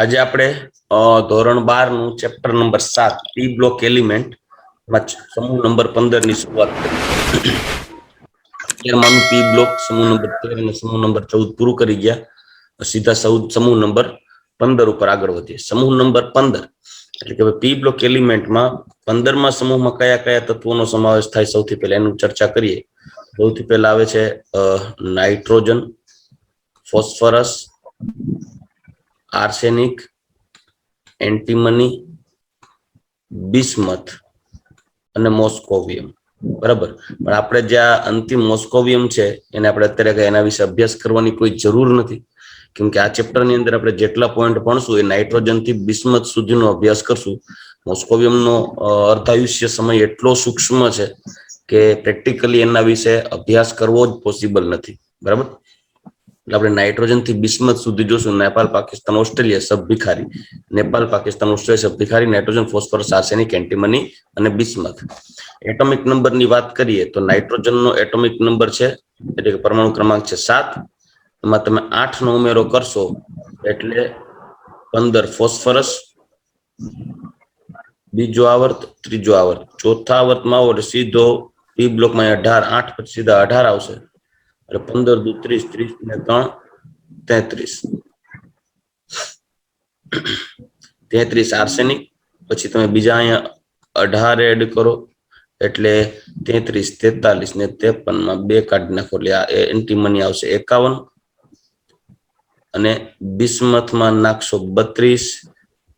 આજે આપણે ધોરણ 12 નું ચેપ્ટર નંબર 7 પી બ્લોક એલિમેન્ટ માં સમૂહ નંબર 15 ની શરૂઆત કરી. 13 પી બ્લોક સમૂહ નંબર 13 અને સમૂહ નંબર 14 પૂરું કરી ગયા. સીધા સમૂહ નંબર 15 ઉપર આગળ વધીએ. સમૂહ નંબર 15 એટલે કે પી બ્લોક એલિમેન્ટમાં 15માં સમૂહમાં કયા કયા તત્વોનો સમાવેશ થાય સૌથી પહેલા એનું ચર્ચા કરીએ. સૌથી પહેલા આવે છે nitrogen, phosphorus, arsenic, antimony, bismuth અને મોસ્કોવિયમ. બરાબર, પણ આપણે જે અંતિમ મોસ્કોવિયમ છે એને આપણે અત્યારે એના વિશે અભ્યાસ કરવાની કોઈ જરૂર નથી, કેમ કે આ ચેપ્ટર ની અંદર આપણે જેટલા પોઈન્ટ ભણશું એ નાઇટ્રોજન થી બિસ્મથ સુધીનો અભ્યાસ કરશું. મોસ્કોવિયમ નો અર્ધાયુષ્ય સમય એટલો સૂક્ષ્મ છે કે પ્રેક્ટિકલી એના વિશે અભ્યાસ કરવો જ પોસિબલ નથી. બરાબર, આપણે નાઇટ્રોજન થી બિસ્મથ સુધી જોશું. નેપાલ, પાકિસ્તાન, ઓસ્ટ્રેલિયા, સબ ભિખારી. નેપાલ, પાકિસ્તાન, ઓસ્ટ્રેલિયા, સબ ભિખારી, નાઇટ્રોજન, ફોસ્ફરસ, આર્સેનિક, એન્ટીમની અને બિસ્મથ. એટોમિક નંબર ની વાત કરીએ તો નાઇટ્રોજન નો એટોમિક નંબર છે એટલે કે પરમાણુ ક્રમાંક છે 7. એમાં તમે 8 નો ઉમેરો કરશો એટલે 15 ફોસ્ફરસ, બીજો આવર્ત, ત્રીજો આવર્ત, ચોથા આવર્તમાં આવો એટલે સીધો પી બ્લોકમાં 18, 8 પછી સીધા 18 આવશે એટલે 15 દુ 30, 30 ને 3 33. 33 આર્સેનિક, પછી તમે બીજા અહીંયા 18 એડ કરો એટલે 33, 43 ને 53 માં 2 કાઢી નાખો એટલે આ એન્ટીમની આવશે 51 અને બિસ્મથમાં નાખશો 32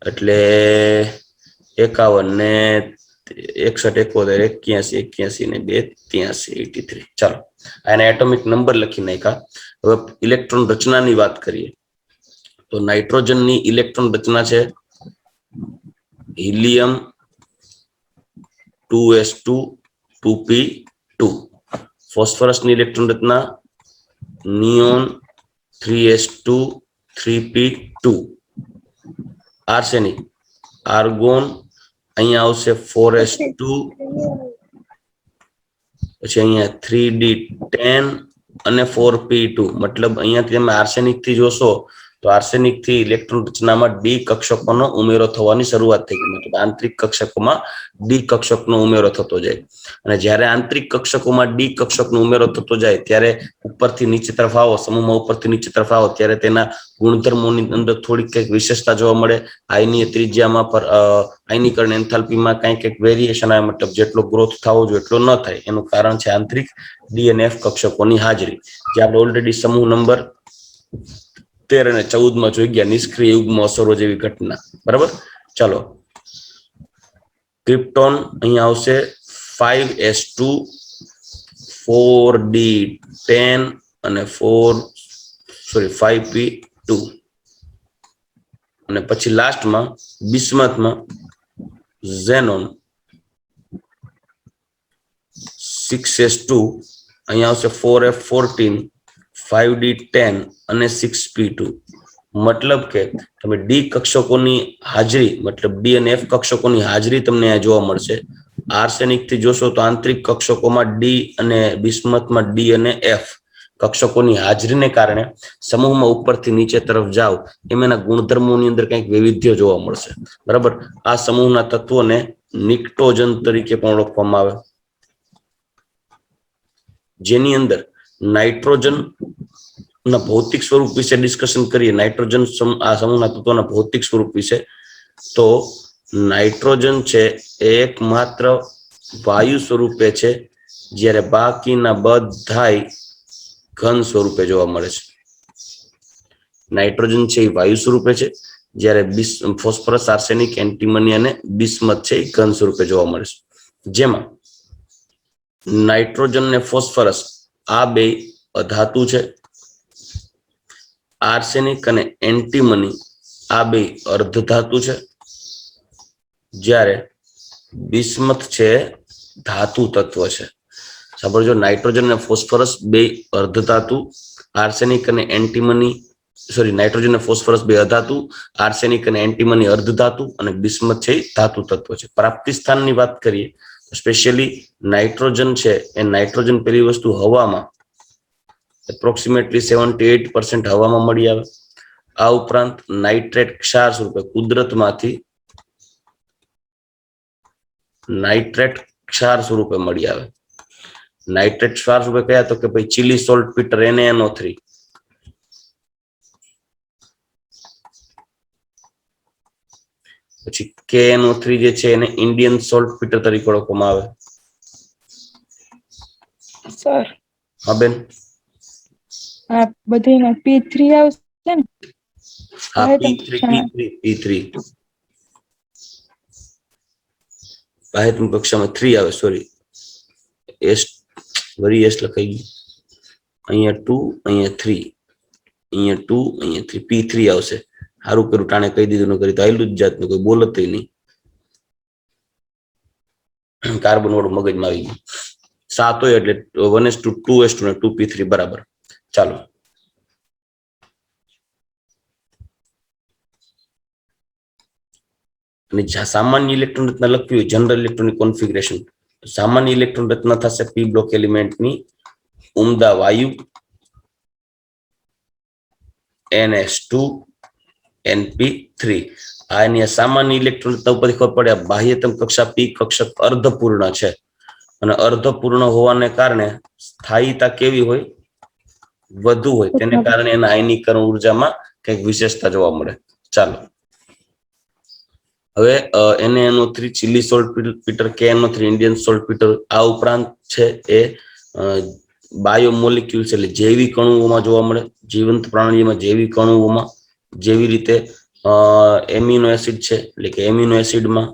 એટલે 51 ને 61, 71, 81 ને 2 83, 83. ચાલો આના એટોમિક નંબર લખી નાખ્યા. હવે ઇલેક્ટ્રોન રચનાની વાત કરીએ તો નાઇટ્રોજનની ઇલેક્ટ્રોન રચના છે હિલિયમ 2s2 2p2. ફોસ્ફરસની ઇલેક્ટ્રોન રચના neon 3s2 3p2. Arsenic argon અહીંયા આવશે 4s2 પછી અહીંયા 3d10 અને 4p2. મતલબ અહીંયાથી તમે આર્સેનિક થી જોશો તો આર્સેનિક થી ઇલેક્ટ્રોન રચનામાં ડી કક્ષકોનો ઉમેરો થવાની શરૂઆત થઈ ગઈ. મતલબ આંતરિક કક્ષકોમાં ડી કક્ષકનો ઉમેરો થતો જાય અને જ્યારે આંતરિક કક્ષકોમાં ડી કક્ષકનો ઉમેરો થતો જાય ત્યારે ઉપરથી નીચે તરફ આવો, સમૂહમાં ઉપરથી નીચે તરફ આવો ત્યારે તેના ગુણધર્મોની અંદર થોડીક કંઈક વિશેષતા જોવા મળે. આયનીય ત્રિજ્યામાં આયનીકરણ એન્થાલ્પીમાં કંઈક વેરિએશન આવે, મતલબ જેટલો ગ્રોથ થવો જોઈએ એટલો ન થાય. એનું કારણ છે આંતરિક ડી અને એફ કક્ષકોની હાજરી, જે આપણે ઓલરેડી સમૂહ નંબર 13 અને 14 માં જોઈ ગયા, નિષ્ક્રિય યુગ્મ અસરો જેવી ઘટના. બરાબર, ચાલો ક્રિપ્ટોન અહીંયા આવશે 5s2 4d10 અને 5p2 અને પછી લાસ્ટમાં બિસ્મથમાં ઝેનોન 6s2 અહીંયા આવશે 4f14 5d10 અને 6p2. મતલબ કે તમે ડી કક્ષકોની હાજરી, મતલબ ડી અને એફ કક્ષકોની હાજરી તમને અહીંયા જોવા મળશે. આર્સેનિક થી જોશો તો આંતરિક કક્ષકોમાં ડી અને બિસ્મથમાં ડી અને એફ કક્ષકોની હાજરીને કારણે સમૂહમાં ઉપરથી નીચે તરફ જાવ એમ એના ગુણધર્મોની અંદર કંઈક વૈવિધ્ય જોવા મળશે. બરાબર, આ સમૂહના તત્વોને નિક્ટોજન તરીકે પણ ઓળખવામાં આવે, જેની અંદર નાઇટ્રોજન ના ભૌતિક સ્વરૂપ વિશે ડિસ્કશન કરીએ. નાઇટ્રોજન આ સમૂહના તત્વોના ભૌતિક સ્વરૂપ વિશે તો નાઇટ્રોજન છે એકમાત્ર વાયુ સ્વરૂપે છે, જ્યારે બાકીના બધાય ઘન સ્વરૂપે જોવા મળે છે. નાઇટ્રોજન છે એ વાયુ સ્વરૂપે છે, જ્યારે ફોસ્ફરસ, આર્સેનિક, એન્ટીમની અને બિસ્મથ છે એ ઘન સ્વરૂપે જોવા મળે છે. જેમાં નાઇટ્રોજન ને ફોસ્ફરસ આ બે અધાતુ છે, આર્સેનિક અને એન્ટીમની આ બે અર્ધધાતુ છે, જ્યારે બિસ્મથ છે ધાતુ તત્વ છે. સાંભળજો, નાઇટ્રોજન અને ફોસ્ફરસ બે અર્ધધાતુ, આર્સેનિક અને એન્ટીમની નાઇટ્રોજન અને ફોસ્ફરસ બે અધાતુ, આર્સેનિક અને એન્ટીમની અર્ધધાતુ અને બિસ્મથ છે ધાતુ તત્વ છે. પ્રાપ્તિ સ્થાનની વાત કરીએ સ્પેશિયલી નાઇટ્રોજન છે એ નાઇટ્રોજન પેલી વસ્તુ હવામાં એપ્રોક્સિમેટલી 78% હવામાં મળી આવે. આ ઉપરાંત નાઇટ્રેટ ક્ષાર સ્વરૂપે કુદરતમાંથી નાઇટ્રેટ ક્ષાર સ્વરૂપે મળી આવે. નાઇટ્રેટ ક્ષાર સ્વરૂપે કયા? તો કે ભાઈ ચીલી સોલ્ટ પીટર NaNO3. પછી KNO3 જે છે એને ઇન્ડિયન સોલ્ટ પીટર તરીકે ઓળખવામાં આવે. સર હા બેન, આ બધામાં P3 આવશે ને? હા બાહ્યતમ P3 બાહ્યતમ કક્ષામાં 3 આવે. સોરી, એસ વરી એસ લખાઈ ગયું. અહીંયા 2, અહીંયા 3, અહીંયા 2, અહીંયા 3, P3 આવશે. સારું કર્યું ટાણે કહી દીધું, ન કરી તો આયલું જ જાતનું કોઈ બોલત નહીં. કાર્બન વાળું મગજમાં આવી ગયું. 7 હોય એટલે 1:2 ને 2p3 બરાબર. ચાલો, અને સામાન્ય ઇલેક્ટ્રોન રચના લખવી હોય, જનરલ ઇલેક્ટ્રોનિક કોન્ફિગરેશન, સામાન્ય ઇલેક્ટ્રોન રચના થશે પી બ્લોક એલિમેન્ટની ઉમદા વાયુ NS2 NP3. આ એની સામાન્ય ઇલેક્ટ્રોન રચના ઉપરથી ખબર પડે બાહ્યતમ કક્ષા પી કક્ષક અર્ધપૂર્ણ છે, અને અર્ધપૂર્ણ હોવાને કારણે સ્થાયીતા કેવી હોય? વધુ હોય. તેને કારણે એના આયનીકરણ ઉર્જામાં કંઈક વિશેષતા જોવા મળે. ચાલો, હવે NaNO3 chilli salt Peter, KNO3 Indian salt Peter. આ ઉપરાંત છે એ બાયોમોલિક્યુલ્સ એટલે જૈવિક અણુઓમાં જોવા મળે. જીવંત પ્રાણીઓમાં જૈવિક અણુઓમાં, જેવી રીતે એમિનો એસિડ છે એટલે કે એમિનો એસિડમાં.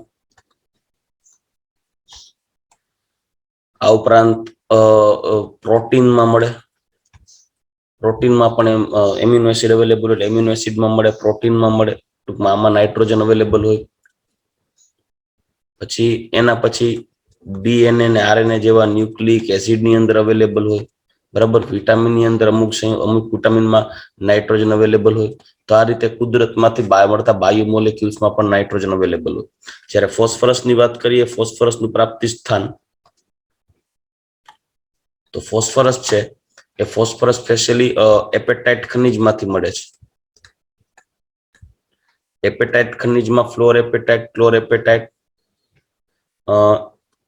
આ ઉપરાંત પ્રોટીનમાં મળે. પ્રોટીનમાં પણ એમિનો એસિડ અવેલેબલ હોય, એમિનો એસિડમાં મળે, પ્રોટીનમાં મળે. ટૂંકમાં આમાં નાઇટ્રોજન અવેલેબલ હોય. પછી એના પછી DNA અને RNA જેવા ન્યુક્લિક એસિડની અંદર અવેલેબલ હોય. બરાબર. વિટામિનની અંદર અમુક વિટામિનમાં નાઇટ્રોજન અવેલેબલ હોય. તો આ રીતે કુદરતમાંથી મળતા બાયોમોલેક્યુલ્સમાં પણ નાઇટ્રોજન અવેલેબલ હોય. જ્યારે ફોસ્ફરસની વાત કરીએ, ફોસ્ફરસનું પ્રાપ્તિ સ્થાન, તો ફોસ્ફરસ છે એ ફોસ્ફરસ સ્પેશિયલી એપેટાઇટ ખનિજમાંથી મળે છે. એપેટાઇટ ખનિજમાં fluor apatite, chlor apatite,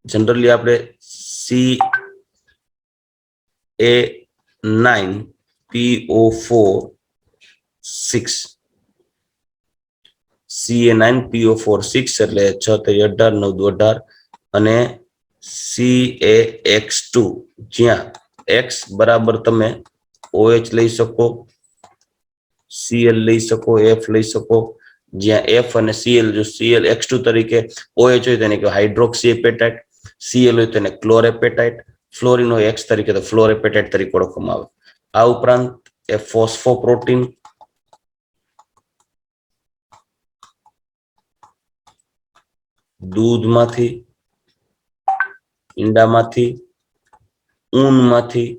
generally આપણે CA9PO4 6 CA9PO4 6 એટલે 6 × 18 9 × 18 અને CaX2 જ્યાં X બરાબર તમે OH લઈ શકો, Cl લઈ શકો, F લઈ શકો. જ્યાં F અને Cl, જો ClX2 તરીકે OH હોય તેને કહેવાય હાઇડ્રોક્સી એપેટાઇટ, Cl હોય તેને ક્લોર એપેટાઇટ, ફ્લોરિન હોય X તરીકે તો ફ્લોર એપેટાઇટ તરીકે ઓળખવામાં આવે. આ ઉપરાંત એ ફોસ્ફોપ્રોટીન, દૂધમાંથી, ઈંડામાંથી, ઊનમાંથી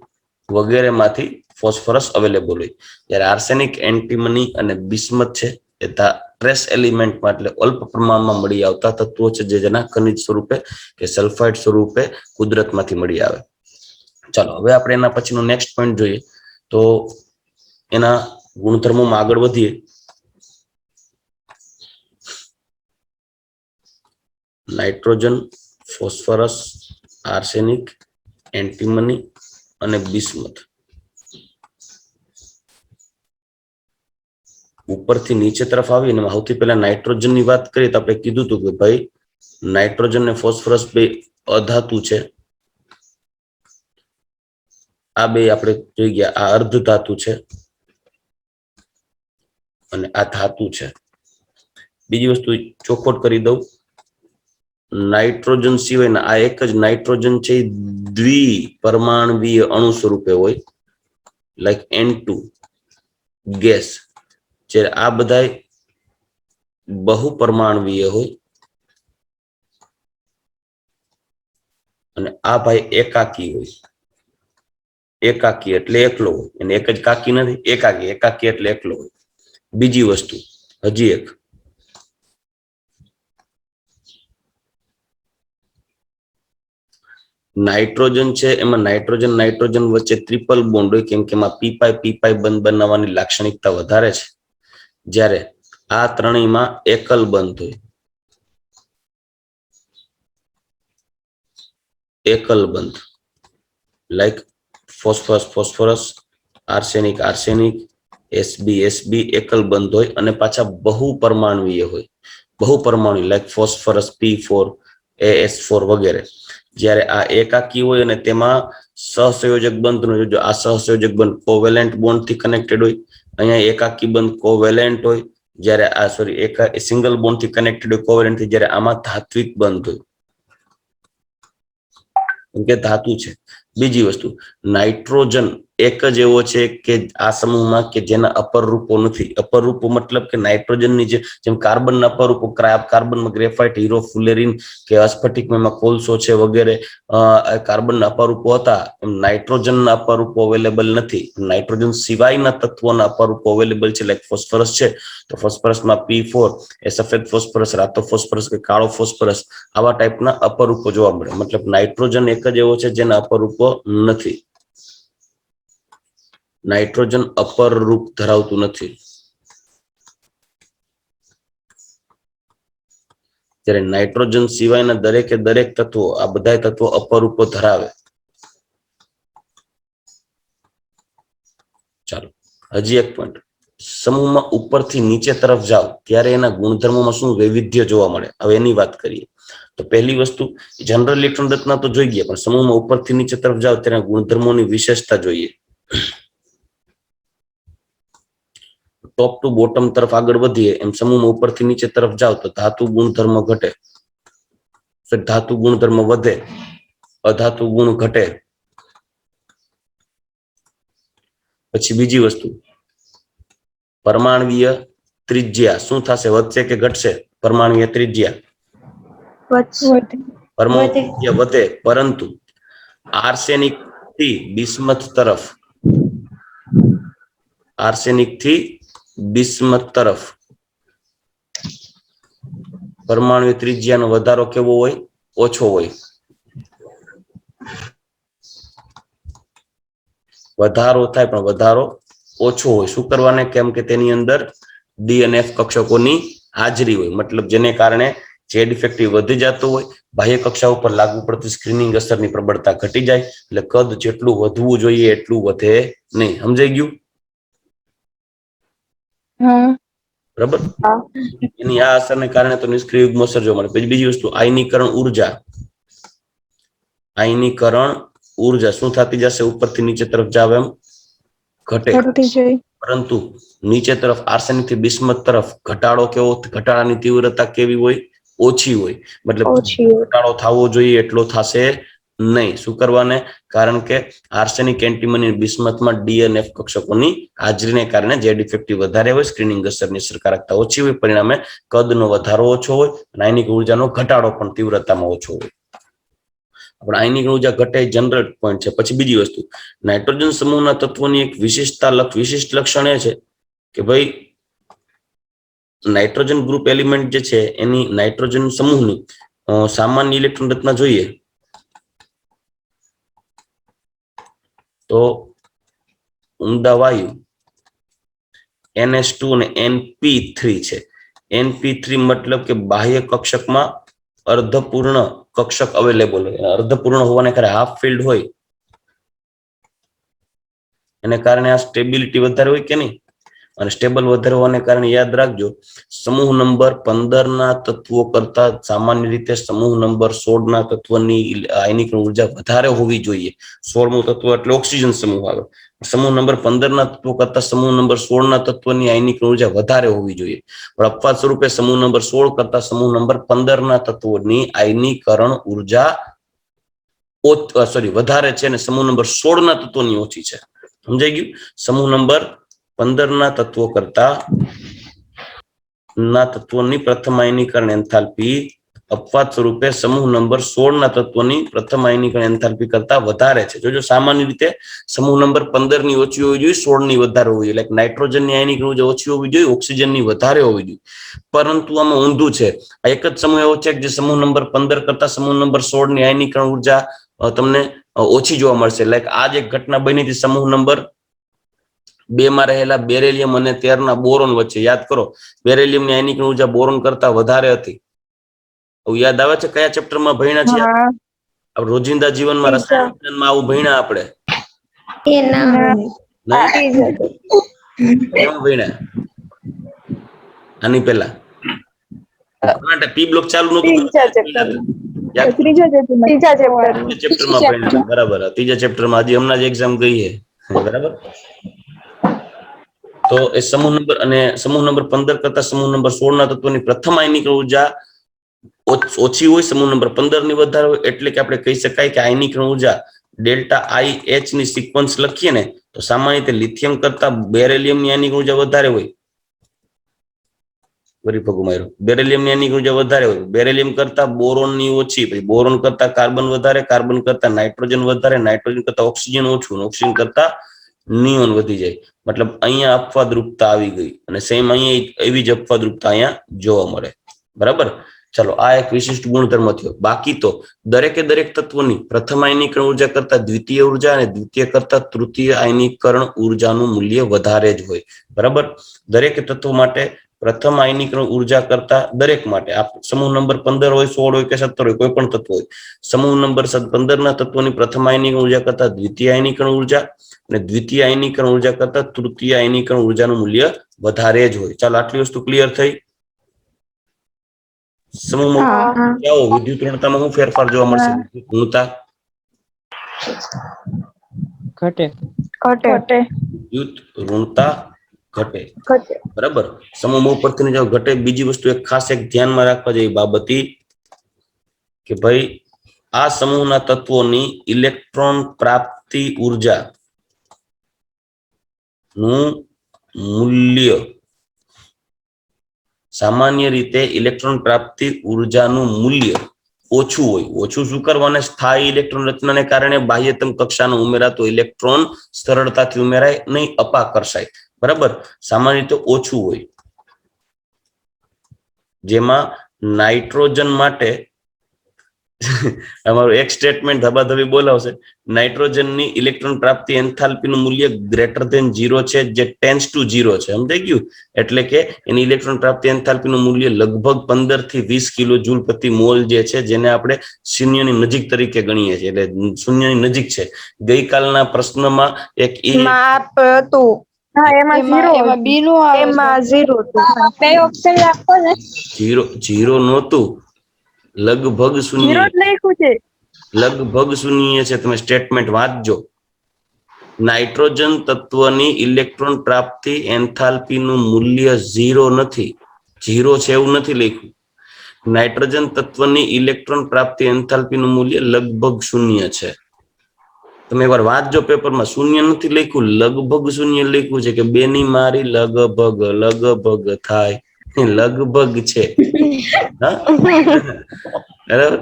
વગેરેમાંથી ફોસ્ફરસ અવેલેબલ હોય. જ્યારે આર્સેનિક, એન્ટીમની અને બિસ્મથ છે એ ટ્રેસ એલિમેન્ટમાં એટલે અલ્પ પ્રમાણમાં મળી આવતા તત્વો છે, જેના ખનિજ સ્વરૂપે કે સલ્ફાઇડ સ્વરૂપે કુદરતમાંથી મળી આવે. ચાલો, હવે આપણે એના પછીનો નેક્સ્ટ પોઈન્ટ જોઈએ. તો એના ગુણધર્મોમાં આગળ વધીએ. નાઇટ્રોજન, ફોસ્ફરસ, આર્સેનિક, એન્ટીમની અને બિસ્મથ. ઉપરથી નીચે તરફ આવીએ ને સૌથી પહેલા નાઇટ્રોજનની વાત કરીએ તો આપણે કીધું હતું કે ભાઈ નાઇટ્રોજન ને ફોસ્ફરસ બે અધાતુ છે. આ બે આપણે જોઈ ગયા. આ અર્ધ ધાતુ છે અને આ ધાતુ છે. બીજી વસ્તુ ચોખવટ કરી દઉં, નાઇટ્રોજન સિવાયના આ એક જ નાઇટ્રોજન છે દ્વિપરમાણવીય અણુ સ્વરૂપે હોય, લાઈક N2 ગેસ. જ્યારે આ બધા બહુપરમાણવીય હોય અને આ ભાઈ એકાકી હોય. એકાકી એટલે એકલો હોય, અને એક જ કાકી નથી, એકાકી. એકાકી એટલે એકલો હોય. બીજી વસ્તુ હજી એક, નાઇટ્રોજન છે એમાં નાઇટ્રોજન નાઇટ્રોજન વચ્ચે ટ્રિપલ બોન્ડ હોય, કેમ કે એમાં પી પાઈ બંધ બનાવવાની લાક્ષણિકતા વધારે છે. જ્યારે આ ત્રણેયમાં એકલ બંધ હોય, એકલ બંધ, like phosphorus phosphorus, arsenic arsenic, S B S B એકલ બંધ હોય અને પાછા બહુ પરમાણુય હોય, બહુ પરમાણુ લાઈક ફોસ્ફરસ P4 AS4 વગેરે. જ્યારે આ એકાકી હોય અને તેમાં સહસંયોજક બંધ નો જો આ સહસંયોજક બંધ કોવેલેન્ટ બોન્ડ થી કનેક્ટેડ હોય, અહીંયા એકાકી બંધ કોવેલેન્ટ હોય, જ્યારે આ સિંગલ બોન્ડ થી કનેક્ટેડ હોય કોવેલેન્ટ થી, જ્યારે આમાં ધાત્વિક બંધ હોય કે ધાતુ છે. બીજી વસ્તુ, નાઇટ્રોજન એક જ એવો છે કે આ સમૂહમાં કે જેના અપર રૂપો નથી. અપર રૂપો મતલબ કે નાઇટ્રોજનની જેમ કાર્બનના અપર રૂપો, કાર્બનમાં ગ્રેફાઇટ, હીરો, ફુલેરિન કે અસ્ફટિકમાં કોલસો છે વગેરે કાર્બનના અપર રૂપો હતા, એમ નાઇટ્રોજનના અપર રૂપો અવેલેબલ નથી. નાઇટ્રોજન સિવાયના તત્વોના અપર રૂપો અવેલેબલ છે. લાઈક ફોસ્ફરસ છે તો ફોસ્ફરસમાં P4 એ સફેદ ફોસ્ફરસ, રાતો ફોસ્ફરસ કે કાળો ફોસ્ફરસ, આવા ટાઈપના અપર રૂપો જોવા મળે. મતલબ નાઇટ્રોજન એક જ એવો છે જેના અપર રૂપો નથી. નાઇટ્રોજન અપર રૂપ ધરાવતું નથી. ત્યારે નાઇટ્રોજન સિવાયના દરેકે દરેક તત્વો, આ બધા તત્વો અપર રૂપો ધરાવે. ચાલો હજી એક પોઈન્ટ, સમૂહમાં ઉપરથી નીચે તરફ જાઓ ત્યારે એના ગુણધર્મોમાં શું વૈવિધ્ય જોવા મળે, હવે એની વાત કરીએ. તો પહેલી વસ્તુ, જનરલ ઇલેક્ટ્રોન રચના તો જોઈ ગયા, પણ સમૂહમાં ઉપરથી નીચે તરફ જાઓ ત્યારે ગુણધર્મોની વિશેષતા જોઈએ. ટોપ ટુ બોટમ તરફ આગળ વધીએ એમ સમૂહમાં ઉપરથી નીચે તરફ જાઓ તો ધાતુ ગુણધર્મ ઘટે, ધાતુ ગુણધર્મ વધે, અધાતુ ગુણ ઘટે. પછી બીજી વસ્તુ, પરમાણવીય ત્રિજ્યા શું થશે, વધશે કે ઘટશે? પરમાણવીય ત્રિજ્યા પરમાણુ ત્રિજ્યા વધે, પરંતુ આર્સેનિક થી બિસ્મથ તરફ, આર્સેનિક થી બિસ્મથ તરફ પરમાણુ ત્રિજ્યાનો વધારો કેવો હોય? ઓછો હોય. વધારો થાય પણ વધારો ઓછો હોય. શું કરવાને? કેમ કે તેની અંદર ડી અને એફ કક્ષકોની હાજરી હોય. મતલબ જેને કારણે Z ઇફેક્ટિવ વધી જતો હોય, બાહ્ય કક્ષા ઉપર લાગુ પડતી સ્ક્રીનિંગ અસરની પ્રબળતા ઘટી જાય, એટલે કદ જેટલું વધવું જોઈએ એટલું વધે નહીં. સમજાઈ ગયું? બરાબર. એની આ અસરને કારણે તો નિષ્ક્રિય યુગ્મ અસર જોવા મળે. પછી બીજી વસ્તુ, આયનીકરણ ઉર્જા. આયનીકરણ ઉર્જા શું થતી જશે? ઉપરથી નીચે તરફ જાવ એમ ઘટે, પરંતુ નીચે તરફ આર્સેનિક થી બિસ્મથ તરફ ઘટાડો કેવો? ઘટાડાની તીવ્રતા કેવી હોય? ઓછી હોય. મતલબ ઘટાડો થવો જોઈએ એટલો થશે નહીં. શું કરવાને? કારણ કે આર્સેનિક, એન્ટીમની, બિસ્મથમાં ડી અને એફ કક્ષકોની હાજરીને કારણે Z ઇફેક્ટિવ વધારે હોય, સ્ક્રીનિંગ અસરની અસરકારકતા ઓછી હોય, પરિણામે કદનો વધારો ઓછો હોય અને આયનિક ઉર્જાનો ઘટાડો પણ તીવ્રતામાં ઓછો હોય. પણ આયનિક ઉર્જા ઘટે જનરલ પોઈન્ટ છે. પછી બીજી વસ્તુ, નાઇટ્રોજન સમૂહના તત્વોની એક વિશિષ્ટ લક્ષણ એ છે કે ભાઈ નાઇટ્રોજન ગ્રુપ એલિમેન્ટ જે છે એની નાઇટ્રોજન સમૂહની સામાન્ય ઇલેક્ટ્રોન રચના જોઈએ તો ઉમદા વાયુ NH2 અને NP3 છે. NP3 મતલબ કે બાહ્ય કક્ષકમાં અર્ધપૂર્ણ કક્ષક અવેલેબલ હોય. અર્ધપૂર્ણ હોવાને કારણે હાફ ફિલ્ડ હોય, એને કારણે આ સ્ટેબિલિટી વધારે હોય કે નહીં? અને સ્ટેબલ વધારે હોવાને કારણે યાદ રાખજો, સમૂહ નંબર 15 ના તત્વો કરતા સામાન્ય રીતે સમૂહ નંબર 16 ના તત્વની આયનિક ઉર્જા વધારે હોવી જોઈએ. 16મું તત્વ એટલે ઓક્સિજન સમૂહ આવે. સમૂહ નંબર 15 ના તત્વો કરતા સમૂહ નંબર 16 ના તત્વની આયનિક ઉર્જા વધારે હોવી જોઈએ. પણ અપવાદ સ્વરૂપે સમૂહ નંબર 16 કરતા સમૂહ નંબર 15 ના તત્વોની આયનીકરણ ઉર્જા વધારે છે અને સમૂહ નંબર 16 ના તત્વોની ઓછી છે. સમજાઈ ગયું? સમૂહ નંબર 15 ના તત્વો કરતા ના તત્વોની પ્રથમ આયનીકરણ એન્થાલ્પી અપવાદ સ્વરૂપે સમૂહ નંબર 16 ના તત્વોની પ્રથમ આયનીકરણ એન્થાલ્પી કરતા વધારે છે. જોજો, સામાન્ય રીતે સમૂહ નંબર 15 ની ઓછી હોવી જોઈએ, 16 ની વધારે હોવી જોઈએ. લાઈક નાઇટ્રોજનની આયનિક ઉર્જા ઓછી હોવી જોઈએ, ઓક્સિજનની વધારે હોવી જોઈએ. પરંતુ આમાં ઊંધું છે. આ એક જ સમૂહ એવો છે કે જે સમૂહ નંબર 15 કરતા સમૂહ નંબર 16 ની આયનીકરણ ઉર્જા તમને ઓછી જોવા મળશે. લાઈક આ જ એક ઘટના બની હતી સમૂહ નંબર બે માં રહેલા બેરેલિયમ અને 13 ના બોરોન વચ્ચે. યાદ કરો, બેરેલિયમની આયનિક ઉર્જા બોરોન કરતા વધારે હતી. યાદ આવે છે કયા ચેપ્ટરમાં ભણ્યા છીએ? હા રોજિંદા જીવનમાં રસાયણ વિજ્ઞાનમાં આવું ભણ્યા આપણે? નહીં? કેમ ભણ્યા આની પહેલા? પી બ્લોક ચાલુ નતું ત્રીજા ચેપ્ટરમાં ભણ્યા. બરાબર, ત્રીજા ચેપ્ટરમાં હજી હમણાં જ એક્ઝામ ગઈ છે. બરાબર. તો એ સમૂહ નંબર અને સમૂહ નંબર 15 કરતા સમૂહ નંબર 16 ના તત્વોની પ્રથમ આયનિક ઉર્જા ઓછી હોય, સમૂહ નંબર 15 ની વધારે હોય. એટલે કે આપણે કહી શકાય કે આયનિક ઉર્જા ડેલ્ટા આઈ એચ ની સિક્વન્સ લખીએ ને તો સામાન્ય રીતે લિથિયમ કરતા બેરેલિયમની આયનિક ઉર્જા વધારે હોય. બેરેલિયમની આયનિક ઉર્જા વધારે હોય. બેરેલિયમ કરતા બોરોનની ઓછી, પછી બોરોન કરતા કાર્બન વધારે, કાર્બન કરતા નાઇટ્રોજન વધારે, નાઇટ્રોજન કરતા ઓક્સિજન ઓછું, ઓક્સિજન કરતા નિયોન વધી જાય. મતલબ અહીંયા અપવાદરૂપતા આવી ગઈ અને સેમ અહીંયા એવી જ અપવાદરૂપતા અહીંયા જોવા મળે. બરાબર. ચલો, આ એક વિશિષ્ટ ગુણધર્મ થયો. બાકી તો દરેકે દરેક તત્વોની પ્રથમ આયનીકરણ ઉર્જા કરતા દ્વિતીય ઉર્જા અને દ્વિતીય કરતા તૃતીય આયનીકરણ ઉર્જાનું મૂલ્ય વધારે જ હોય. બરાબર. દરેક તત્વો માટે પ્રથમ આયનીકરણ ઉર્જા કરતા દરેક માટે સમૂહ નંબર 15 હોય, 16 હોય કે 17 હોય, કોઈ પણ તત્વ હોય, સમૂહ નંબર 15 ના તત્વોની પ્રથમ આયનીકરણ ઉર્જા કરતા દ્વિતીય આયનીકરણ ઉર્જા અને દ્વિતીય આયનીકરણ ઉર્જા કરતા તૃતીય આયનીકરણ ઉર્જાનું મૂલ્ય વધારે જ હોય. ચાલો, આટલી વસ્તુ ક્લિયર થઈ. સમૂહમાં જાઓ, વિદ્યુત ઋણતામાં શું ફેરફાર જોવા મળશે? ઋણતા ઘટે. વિદ્યુત ઋણતા ઘટે. બરાબર. સમૂહ ઉપરથી જાવ ઘટે. બીજી વસ્તુ એક ખાસ એક ધ્યાનમાં રાખવા જેવી બાબત કે ભાઈ આ સમૂહના તત્વોની ઇલેક્ટ્રોન પ્રાપ્તિ ઉર્જા નું મૂલ્ય સામાન્ય રીતે ઇલેક્ટ્રોન પ્રાપ્તિ ઉર્જાનું મૂલ્ય ઓછું હોય. ઓછું શું કરવાને? સ્થાયી ઇલેક્ટ્રોન રચનાને કારણે બાહ્યતમ કક્ષાનો ઉમેરાતો ઇલેક્ટ્રોન સરળતાથી ઉમેરાય નહીં, અપાકર્ષાય. બરાબર. સામાન્ય રીતે ઓછું હોય. જેમાં નાઇટ્રોજન માટે અમારું એક સ્ટેટમેન્ટ ધબાધબી બોલાવશે. નાઇટ્રોજનની ઇલેક્ટ્રોન પ્રાપ્તિ એન્થાલ્પીનું મૂલ્ય ગ્રેટર ધેન 0 છે, જે ટેન્સ ટુ 0 છે. સમજાઈ ગયું? એટલે કે એની ઇલેક્ટ્રોન પ્રાપ્તિ એન્થાલ્પીનું મૂલ્ય લગભગ 15 થી 20 કિલો જૂલ પ્રતિ મોલ જે છે, જેને આપણે શૂન્યની નજીક તરીકે ગણીએ છીએ. એટલે શૂન્યની નજીક છે. ગઈકાલના પ્રશ્નમાં એક માપ હતું. હા, એમાં બી નું આવે. એમાં 0 હતું. બે ઓપ્શન આપો ને. 0 નહોતું, લગભગ શૂન્ય. જ લખ્યું છે. લગભગ શૂન્ય છે. તમે સ્ટેટમેન્ટ વાંચજો. નાઇટ્રોજન તત્વની ઇલેક્ટ્રોન પ્રાપ્તિ એન્થાલ્પીનું મૂલ્ય 0 નથી. 0 છે એવું નથી લખ્યું. નાઇટ્રોજન તત્વની ઇલેક્ટ્રોન પ્રાપ્તિ એન્થાલ્પીનું મૂલ્ય લગભગ શૂન્ય છે. તમે એકવાર વાંચજો પેપરમાં. શૂન્ય નથી લખ્યું, લગભગ શૂન્ય લખ્યું છે કે બેની મારી લગભગ થાય. લગભગ છે. બરાબર.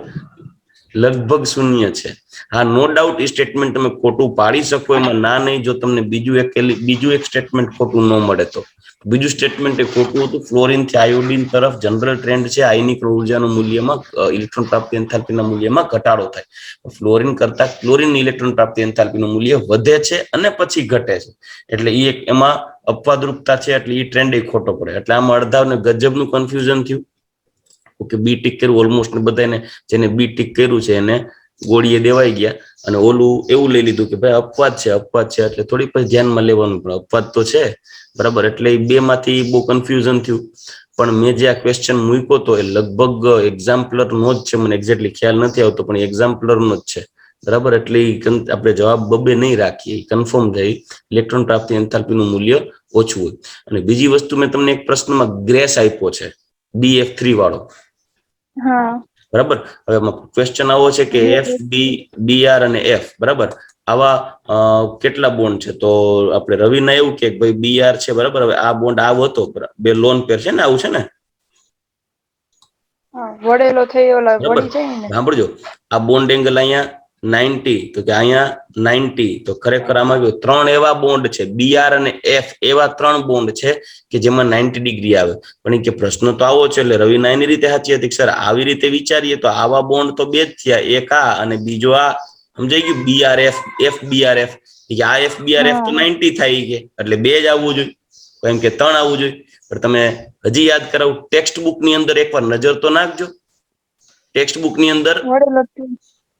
લગભગ શૂન્ય છે. હા, નો ડાઉટ એ સ્ટેટમેન્ટ તમે ખોટું પાડી શકો, એમાં ના નહીં. જો તમને બીજું એક સ્ટેટમેન્ટ ખોટું ન મળે તો. બીજું સ્ટેટમેન્ટ એ ખોટું હતું. ફ્લોરિન થી આયોડિન તરફ જનરલ ટ્રેન્ડ છે. આયનિક ઉર્જાનું મૂલ્યમાં ઇલેક્ટ્રોન પ્રાપ્તિ એન્થાલ્પીના મૂલ્યમાં ઘટાડો થાય. ફ્લોરિન કરતા ક્લોરિન ઇલેક્ટ્રોન પ્રાપ્તિ એન્થાલ્પીનું મૂલ્ય વધે છે અને પછી ઘટે છે. એટલે એ એક એમાં અપવાદરૂપતા છે. એટલે એ ટ્રેન્ડ એ ખોટો પડે. એટલે આમાં અડધાને ગજબનું કન્ફ્યુઝન થયું. ઓકે, બી ટીક કર્યું ઓલમોસ્ટ બધાને. જેને બી ટીક કર્યું છે એને ગોળીએ દેવાઈ ગયા. અને ઓલું એવું લઈ લીધું કે ભાઈ અપવાદ છે. એટલે થોડી પછી ધ્યાનમાં લેવાનું, પણ અપવાદ તો છે. બરાબર. એટલે એ બે માંથી બહુ કન્ફ્યુઝન થયું. પણ મેં જે આ ક્વેશ્ચન મૂક્યો તો એ લગભગ એક્ઝામ્પલર નો જ છે. મને એક્ઝેક્ટલી ખ્યાલ નથી આવતો, પણ એક્ઝામ્પલર નો જ છે. બરાબર. એટલે આપણે જવાબ બબે નહીં રાખીએ, કન્ફર્મ થઈ ઇલેક્ટ્રોન પ્રાપ્તિ એન્થાલ્પીનું મૂલ્ય ઓછું હોય. અને બીજી વસ્તુ, મેં તમને એક પ્રશ્નમાં ગ્રેસ આપ્યો છે, BF3 વાળો. બરાબર. હવે ક્વેશ્ચન આવો છે કે એફ BR અને એફ, બરાબર, આવા કેટલા બોન્ડ છે? તો આપણે રવિના એવું કે ભાઈ BR છે, બરાબર. હવે આ બોન્ડ આવો હતો, બે લોન પેર છે ને, આવું છે ને, વડેલો થયો વળી જાય ને. સાંભળજો, આ બોન્ડ એંગલ અહીંયા 90, તો કે અહીંયા 90, તો ખરેખર આમાં 3 એવા બોન્ડ છે, BR અને F એવા 3 બોન્ડ છે કે જેમાં 90 ડિગ્રી આવે. પણ કે પ્રશ્ન તો આવો છે, એટલે રવિના એની રીતે સાચી હતી, સર આવી રીતે વિચારીએ તો આવા બોન્ડ તો બે જ થયા, એક આ અને બીજો આ. સમજાઈ ગયું? BRF FBRF. આ FBRF તો 90 થાય કે એટલે 2 જ આવવું જોઈએ, એમ કે 3 આવવું જોઈએ. પણ તમે હજી યાદ કરાવું, ટેક્સ્ટ બુક ની અંદર એકવાર નજર તો નાખજો. ટેક્સ્ટ બુક ની અંદર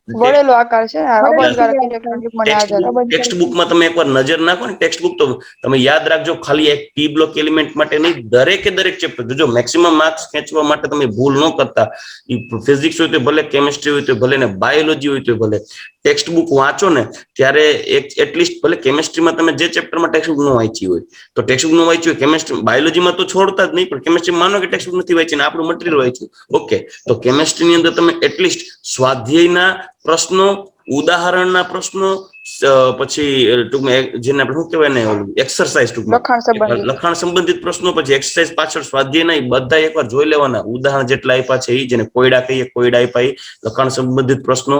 વળેલો આકાર છે, અબંધકારક ઇલેક્ટ્રોનિક મને યાદ ટેક્સ્ટ બુકમાં તમે એકવાર નજર નાખો ને, ટેક્સ્ટ બુક તો તમે યાદ રાખજો, ખાલી એક P બ્લોક એલિમેન્ટ માટે નહીં, દરેકે દરેક ચેપ્ટર જો મેક્સિમમ માર્ક્સ ખેંચવા માટે તમે ભૂલ ન કરતા. ફિઝિક્સ હોય તો ભલે, કેમિસ્ટ્રી હોય તો ભલે ને બાયોલોજી હોય તો ભલે, ટેક્સ્ટ બુક વાંચો ને ત્યારે એટલીસ્ટ ભલે કેમિસ્ટ્રીમાં તમે જે ચેપ્ટરમાં ટેક્સ્ટ બુક ન વાંચી હોય તો ટેક્સ્ટ બુક ન વાંચ્યું હોય, કેમિસ્ટ્રી બાયોલોજીમાં તો છોડતા જ નહીં, પણ કેમિસ્ટ્રી માનો કે ટેક્સ્ટ બુક નથી વાંચી ને આપણું મટીરિયલ વાંચ્યું, ઓકે, તો કેમિસ્ટ્રીની અંદર તમે એટલીસ્ટ સ્વાધ્યાયના પ્રશ્નો, ઉદાહરણના પ્રશ્નો, પછી ટૂંકમાં જેને આપણે શું કહેવાય ને, એક્સરસાઇઝ, ટૂંકમાં લખાણ સંબંધિત પ્રશ્નો, પછી એક્સરસાઇઝ પાછળ સ્વાધ્યાય બધા એકવાર જોઈ લેવાના. ઉદાહરણ જેટલા આપ્યા છે એ, જેને કોયડા કહીએ, કોયડા આપ્યા, લખાણ સંબંધિત પ્રશ્નો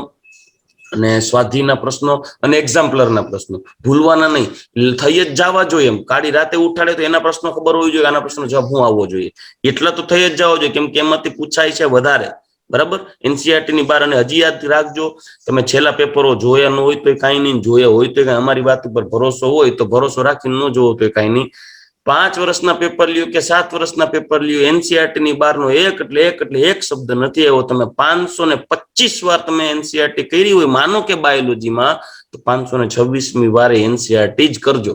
અને સ્વાધ્યાયના પ્રશ્નો અને એક્ઝામ્પલરના પ્રશ્નો ભૂલવાના નહીં, થઈ જ જવા જોઈએ. એમ કાળી રાતે ઉઠાડે તો એના પ્રશ્નો ખબર હોવી જોઈએ, આના પ્રશ્નો જવાબ શું આવવો જોઈએ, એટલા તો થઈ જ જવા જોઈએ, કેમ કે એમાંથી પૂછાય છે વધારે. બરાબર, NCERT ની બહાર. અને હજી યાદ રાખજો, તમે છેલ્લા પેપરો જોયા ન હોય તો કાંઈ નહીં, જોયા હોય તો અમારી વાત ઉપર ભરોસો હોય તો ભરોસો રાખીને ન જોવો તો કાંઈ નહીં. 5 વર્ષના પેપર લ્યો કે 7 વર્ષના પેપર લ્યો, NCERT ની બહારનો એક શબ્દ નથી આવ્યો. તમે 525 વાર તમે NCERT કરી હોય, માનો કે બાયોલોજીમાં, તો 526મી વારે NCERT જ કરજો.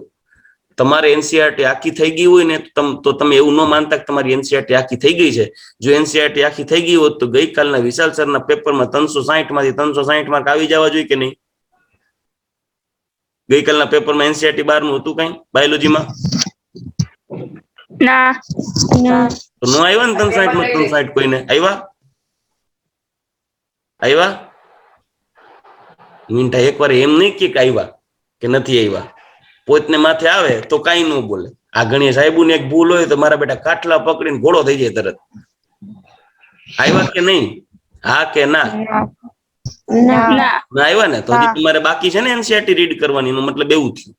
તમારે NCERT આખી થઈ ગઈ હોય ને તો તમે એવું ન માનતા કે તમારી NCERT આખી થઈ ગઈ છે. જો NCERT આખી થઈ ગઈ હોત તો ગઈકાલના વિશાલ સરના પેપરમાં 360 માંથી 360 માર્ક આવી જવા જોઈએ કે નહીં? ગઈકાલના પેપરમાં NCERT 12નું હતું કઈ બાયોલોજીમાં? ના. તો નો આવ્યા ને 360 માં 360 કોઈને આવ્યા? મિનિટા એકવાર એમ નહીં કે આવ્યા કે નથી આવ્યા, પોતને માથે આવે તો કઈ ન બોલે. આ ગણીય સાહેબુ ને એક ભૂલ હોય તો મારા બેટા કાટલા પકડીને ઘોડો થઈ જાય તરત. આવ્યા કે નહીં? હા કે ના? ના આવ્યા ને તો હજી તમારે બાકી છે ને NCERT રીડ કરવાની. એનો મતલબ એવું થયું,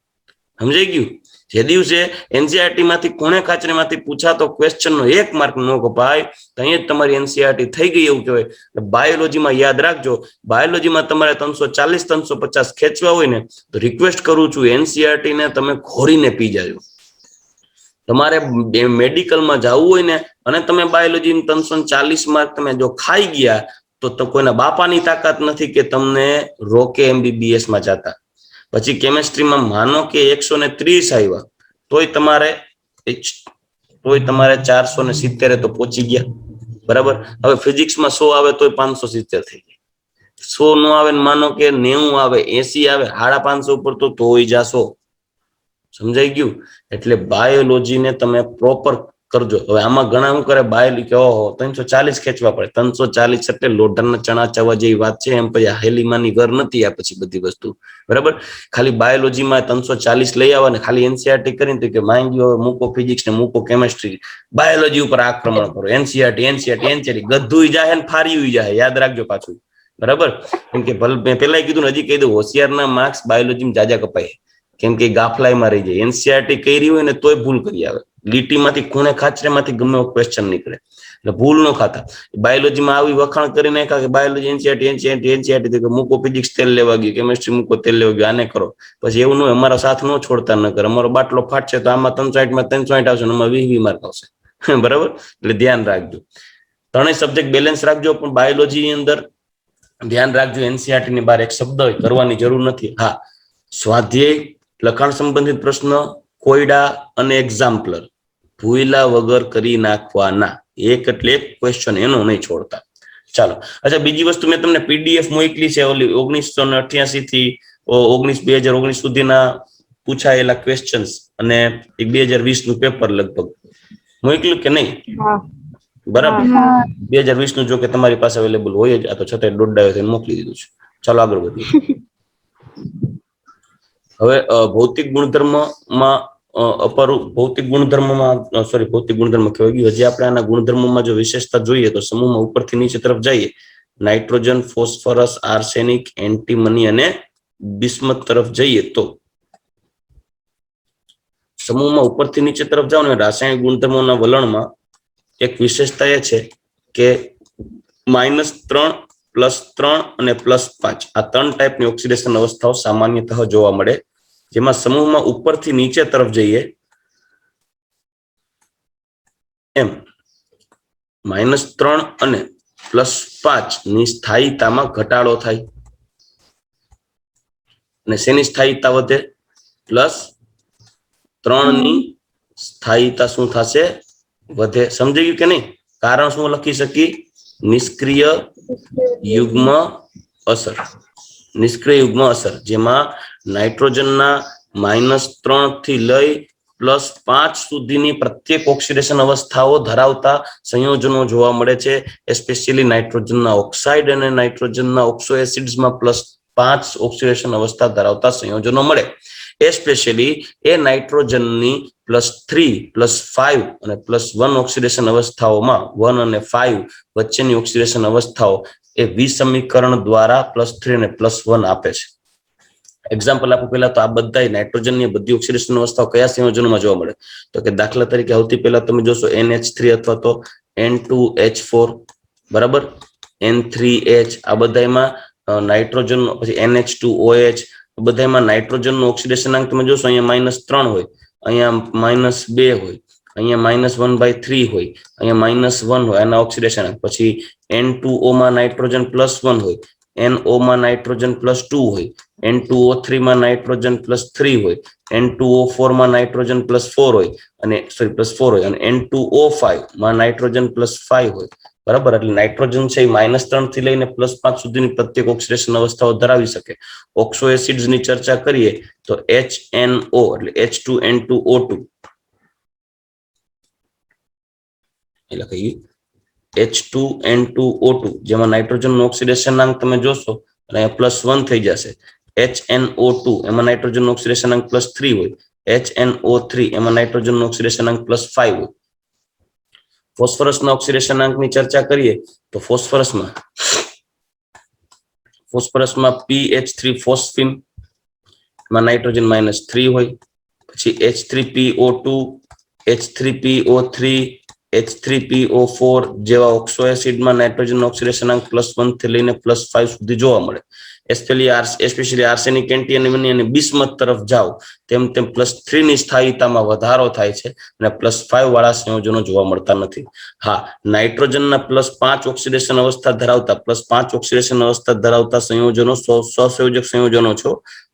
સમજાઈ ગયું? જે દિવસે NCERT માંથી કોણે ખાચરે માંથી પૂછાતો ક્વેશ્ચન નો 1 માર્ક નો કપાય તો અહીંયા તમારી NCERT થઈ ગઈ એવું કહેવાય. બાયોલોજીમાં યાદ રાખજો, બાયોલોજીમાં તમારે 340 350 ખેંચવા હોય ને તો રિક્વેસ્ટ કરું છું, NCERT ને તમે ખોરીને પી જાજો. તમારે મેડિકલમાં જવું હોય ને અને તમે બાયોલોજી 340 માર્ક તમે જો ખાઈ ગયા તો કોઈના બાપાની તાકાત નથી કે તમને રોકે MBBS માં જતા. પછી કેમેસ્ટ્રીમાં માનો કે 130 આવ્યા તોય તમારે 470 તો પહોંચી ગયા. બરાબર, હવે ફિઝિક્સમાં 100 આવે તોય 570 થઈ ગયા. 100 નો આવે ને માનો કે 90 આવે, 80 આવે, 550 ઉપર તો તોય જાશો. સમજાઈ ગયું? એટલે બાયોલોજીને તમે પ્રોપર કરજો. હવે આમાં ઘણા શું કરે, બાયોલોજી કે ઓહો 340 ખેંચવા પડે. 340 એટલે લોઢાના ચણા ચાવવા જેવી વાત છે. એમ પછી હેલીમાની ઘર નથી આ પછી બધી વસ્તુ. બરાબર, ખાલી બાયોલોજીમાં 340 લઈ આવવા ને ખાલી NCERT કરીને કે માંગી હવે મૂકો ફિઝિક્સ ને મૂકો કેમેસ્ટ્રી, બાયોલોજી ઉપર આક્રમણ કરો. NCERT ગધું જાય ને ફાર્યું જાય, યાદ રાખજો પાછું. બરાબર, કેમ કે મેં પેલા કીધું ને, હજી કહી દઉં, હોશિયારના માર્ક્સ બાયોલોજીમાં જાજા કપાય, કેમ કે ગાફલાઈમાં રહી જાય. NCERT કરી હોય ને તોય ભૂલ કરી આવે. લીટીમાંથી ખૂણે ખાચરેમાંથી ગમે એવો ક્વેશ્ચન નીકળે એટલે ભૂલ ન ખાતા. બાયોલોજીમાં આવી વખાણ કરી નાખ્યા કે બાયોલોજી NCERT મૂકો ફિઝિક્સ તેલ લેવા ગયું, કેમેસ્ટ્રી મૂકો તેલ લેવા ગયું, આને કરો. પછી એવું ન હોય, અમારા સાથ ન છોડતા ન કરે. અમારો બાટલો ફાટશે તો આમાં 360 માં 360 આવશે ને આમાં 20 માર્ક આવશે. બરાબર, એટલે ધ્યાન રાખજો. ત્રણેય સબ્જેક્ટ બેલેન્સ રાખજો. પણ બાયોલોજીની અંદર ધ્યાન રાખજો, NCERT ની બહાર એક શબ્દ કરવાની જરૂર નથી. હા, સ્વાધ્યાય, લખાણ સંબંધિત પ્રશ્ન, કોયડા અને એક્ઝામ્પલર ભૂલા વગર કરી નાખવાના. એક એટલે એક ક્વેશ્ચન એનો નહીં છોડતા. ચાલો, અચ્છા, બીજી વસ્તુ મેં તમને PDF મોકલી છે, ઓલી 1988 થી 2019 સુધીના પૂછાયેલા ક્વેશ્ચન્સ અને એક 2020 નું પેપર લગભગ મોકલ્યું કે નહીં? બરાબર, 2020 નું જો કે તમારી પાસે અવેલેબલ હોય જ, આ તો છતાંય દોડાયો થઈને મોકલી દીધું છે. ચાલો આગળ વધીએ. હવે ભૌતિક ગુણધર્મમાં ભૌતિક ગુણધર્મ કહેવાય ગયું. હજી આપણે આના ગુણધર્મોમાં જો વિશેષતા જોઈએ તો સમૂહમાં ઉપરથી નીચે તરફ જઈએ, નાઇટ્રોજન, ફોસ્ફરસ, આર્સેનિક, એન્ટીમની અને બિસ્મથ તરફ જઈએ તો સમૂહમાં ઉપરથી નીચે તરફ જાઓ ને રાસાયણિક ગુણધર્મોના વલણમાં એક વિશેષતા એ છે કે -3, +3 અને +5 આ 3 ટાઈપની ઓક્સિડેશન અવસ્થાઓ સામાન્યતઃ જોવા મળે જેમાં સમૂહમાં ઉપરથી નીચે તરફ જઈએ એમ -3 અને +5 ની સ્થાયીતામાં ઘટાડો થાય અને શેની સ્થાયીતા વધે? +3 ની સ્થાયીતા શું થશે? વધે. સમજાઈ ગયું કે નહીં? કારણ શું લખી શકી? નિષ્ક્રિય યુગ્મ અસર. નિષ્ક્રિય યુગ્મ અસર જેમાં નાઇટ્રોજનના -3 થી લઈ +5 સુધીની પ્રત્યેક ઓક્સિડેશન અવસ્થાઓ ધરાવતા સંયોજનો જોવા મળે છે. એસ્પેશિયલી નાઇટ્રોજનના ઓક્સાઇડ અને નાઇટ્રોજનના ઓક્સો એસિડ્સમાં +5 ઓક્સિડેશન અવસ્થા ધરાવતા સંયોજનો મળે. એસ્પેશિયલી એ નાઇટ્રોજનની +3, +5 અને +1 ઓક્સિડેશન અવસ્થાઓમાં 1 અને 5 વચ્ચેની ઓક્સિડેશન અવસ્થાઓ એ વિસમીકરણ દ્વારા +3 અને +1 આપે છે. એક્ઝામ્પલ આપું પહેલા તો આ બધા નાઇટ્રોજનની બધી ઓક્સિડેશન અવસ્થાઓ કયા સંયોજનોમાં જોવા મળે? તો કે દાખલા તરીકે સૌથી પહેલા તમે જોશો NH3 અથવા તો N2H4 બરાબર, N3H આ બધામાં નાઇટ્રોજન, પછી NH2OH બધામાં નાઇટ્રોજનનું ઓક્સિડેશનાંક તમે જોશો અહીંયા -3 હોય, અહીંયા -2 હોય, અહીંયા -1/3 હોય, અહીંયા -1 હોય આના ઓક્સિડેશનાંક. પછી N2O માં નાઇટ્રોજન +1 હોય, NO માં નાઇટ્રોજન +2 હોય, N2O3 માં નાઇટ્રોજન +3 હોય, N2O4 માં નાઇટ્રોજન +4 હોય અને +4 હોય અને N2O5 માં નાઇટ્રોજન +5 હોય બરાબર. એટલે નાઇટ્રોજન છે એ -3 થી લઈને +5 સુધીની પ્રત્યેક ઓક્સિડેશન અવસ્થાઓ ધરાવી શકે. ઓક્સો એસિડ્સ ની ચર્ચા કરીએ તો HNO એટલે H2N2O2 એટલે કહીએ H2N2O2 જેમાં નાઇટ્રોજનનું ઓક્સિડેશનાંક તમે જોશો એટલે અહીંયા +1 થઈ જશે. HNO2 એમાં નાઇટ્રોજનનું ઓક્સિડેશનાંક +3 હોય, HNO3 એમાં નાઇટ્રોજનનું ઓક્સિડેશનાંક +5 હોય. ફોસ્ફરસના ઓક્સિડેશનાંકની ચર્ચા કરીએ તો ફોસ્ફરસમાં PH3 ફોસ્ફીન માં નાઇટ્રોજન -3 હોય. પછી H3PO2, H3PO3, H3PO4 જેવા ઓક્સો એસિડમાં નાઇટ્રોજન ઓક્સિડેશનાંક +1 થી લઈને +5 સુધી જોવા મળે. એસ્પેશિયલી આર્સેનિક, એન્ટીમની અને બિસ્મથ તરફ જાઓ તેમ તેમ +3 ની સ્થાયીતામાં વધારો થાય છે અને +5 વાળા સંયોજનો જોવા મળતા નથી. હા, નાઇટ્રોજનના +5 ઓક્સિડેશન અવસ્થા ધરાવતા સંયોજનો સહસંયોજક સંયોજનો છે.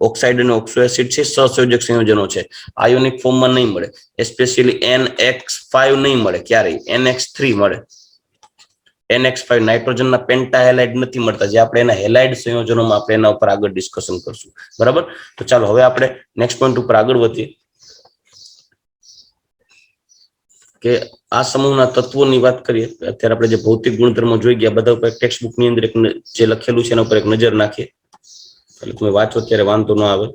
ઓક્સાઇડ અને ઓક્સો એસિડ છે સહસંયોજક સંયોજનો છે. આયોનિક ફોર્મમાં નહીં મળે. એસ્પેશિયલી NX5 નહીં મળે, ક્યારેય NX3 મળે. NX5 નાઇટ્રોજનના પેન્ટાહેલાઇડ નથી મળતા, જે આપણે એના હેલાઇડ સંયોજનોમાં આપણે એના ઉપર આગળ ડિસ્કશન કરશું બરાબર. તો ચાલો હવે આપણે નેક્સ્ટ પોઈન્ટ ઉપર આગળ વધીએ કે આ સમૂહના તત્વોની વાત કરીએ. અત્યારે આપણે જે ભૌતિક ગુણધર્મો જોઈ ગયા બધા ઉપર ટેક્સ્ટ બુકની અંદર જે લખેલું છે એના ઉપર એક નજર નાખીએ એટલે તમે વાંચો ત્યારે વાંધો ન આવે.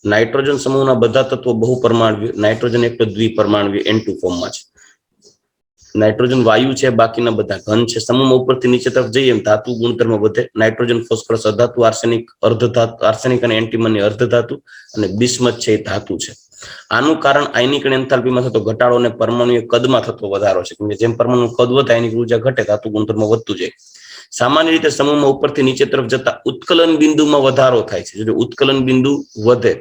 નાઇટ્રોજન સમૂહના બધા તત્વો બહુપરમાણ્વીય, નાઇટ્રોજન એક દ્વિપરમાણ્વીય N2 ફોર્મમાં છે. નાઇટ્રોજન વાયુ છે, બાકીના બધા ઘન છે. સમૂહમાં ઉપરથી નીચે તરફ જઈએ એમ ધાતુ ગુણધર્મ વધે. નાઇટ્રોજન, ફોસ્ફરસ અધાતુ, આર્સેનિક અર્ધધાતુ, આર્સેનિક અને એન્ટીમની અર્ધધાતુ અને બિસ્મથ છે એ ધાતુ છે. આનું કારણ આયનિક અને એન્થાલ્પીમાં થતો ઘટાડો અને પરમાણુ કદમાં થતો વધારો છે. કેમ કે જેમ પરમાણુ કદ વધે આયનિક ઉર્જા ઘટે, ધાતુ ગુણધર્મ વધતું જાય. સામાન્ય રીતે સમૂહમાં ઉપરથી નીચે તરફ જતા ઉત્કલન બિંદુમાં વધારો થાય છે. જો ઉત્કલન બિંદુ વધે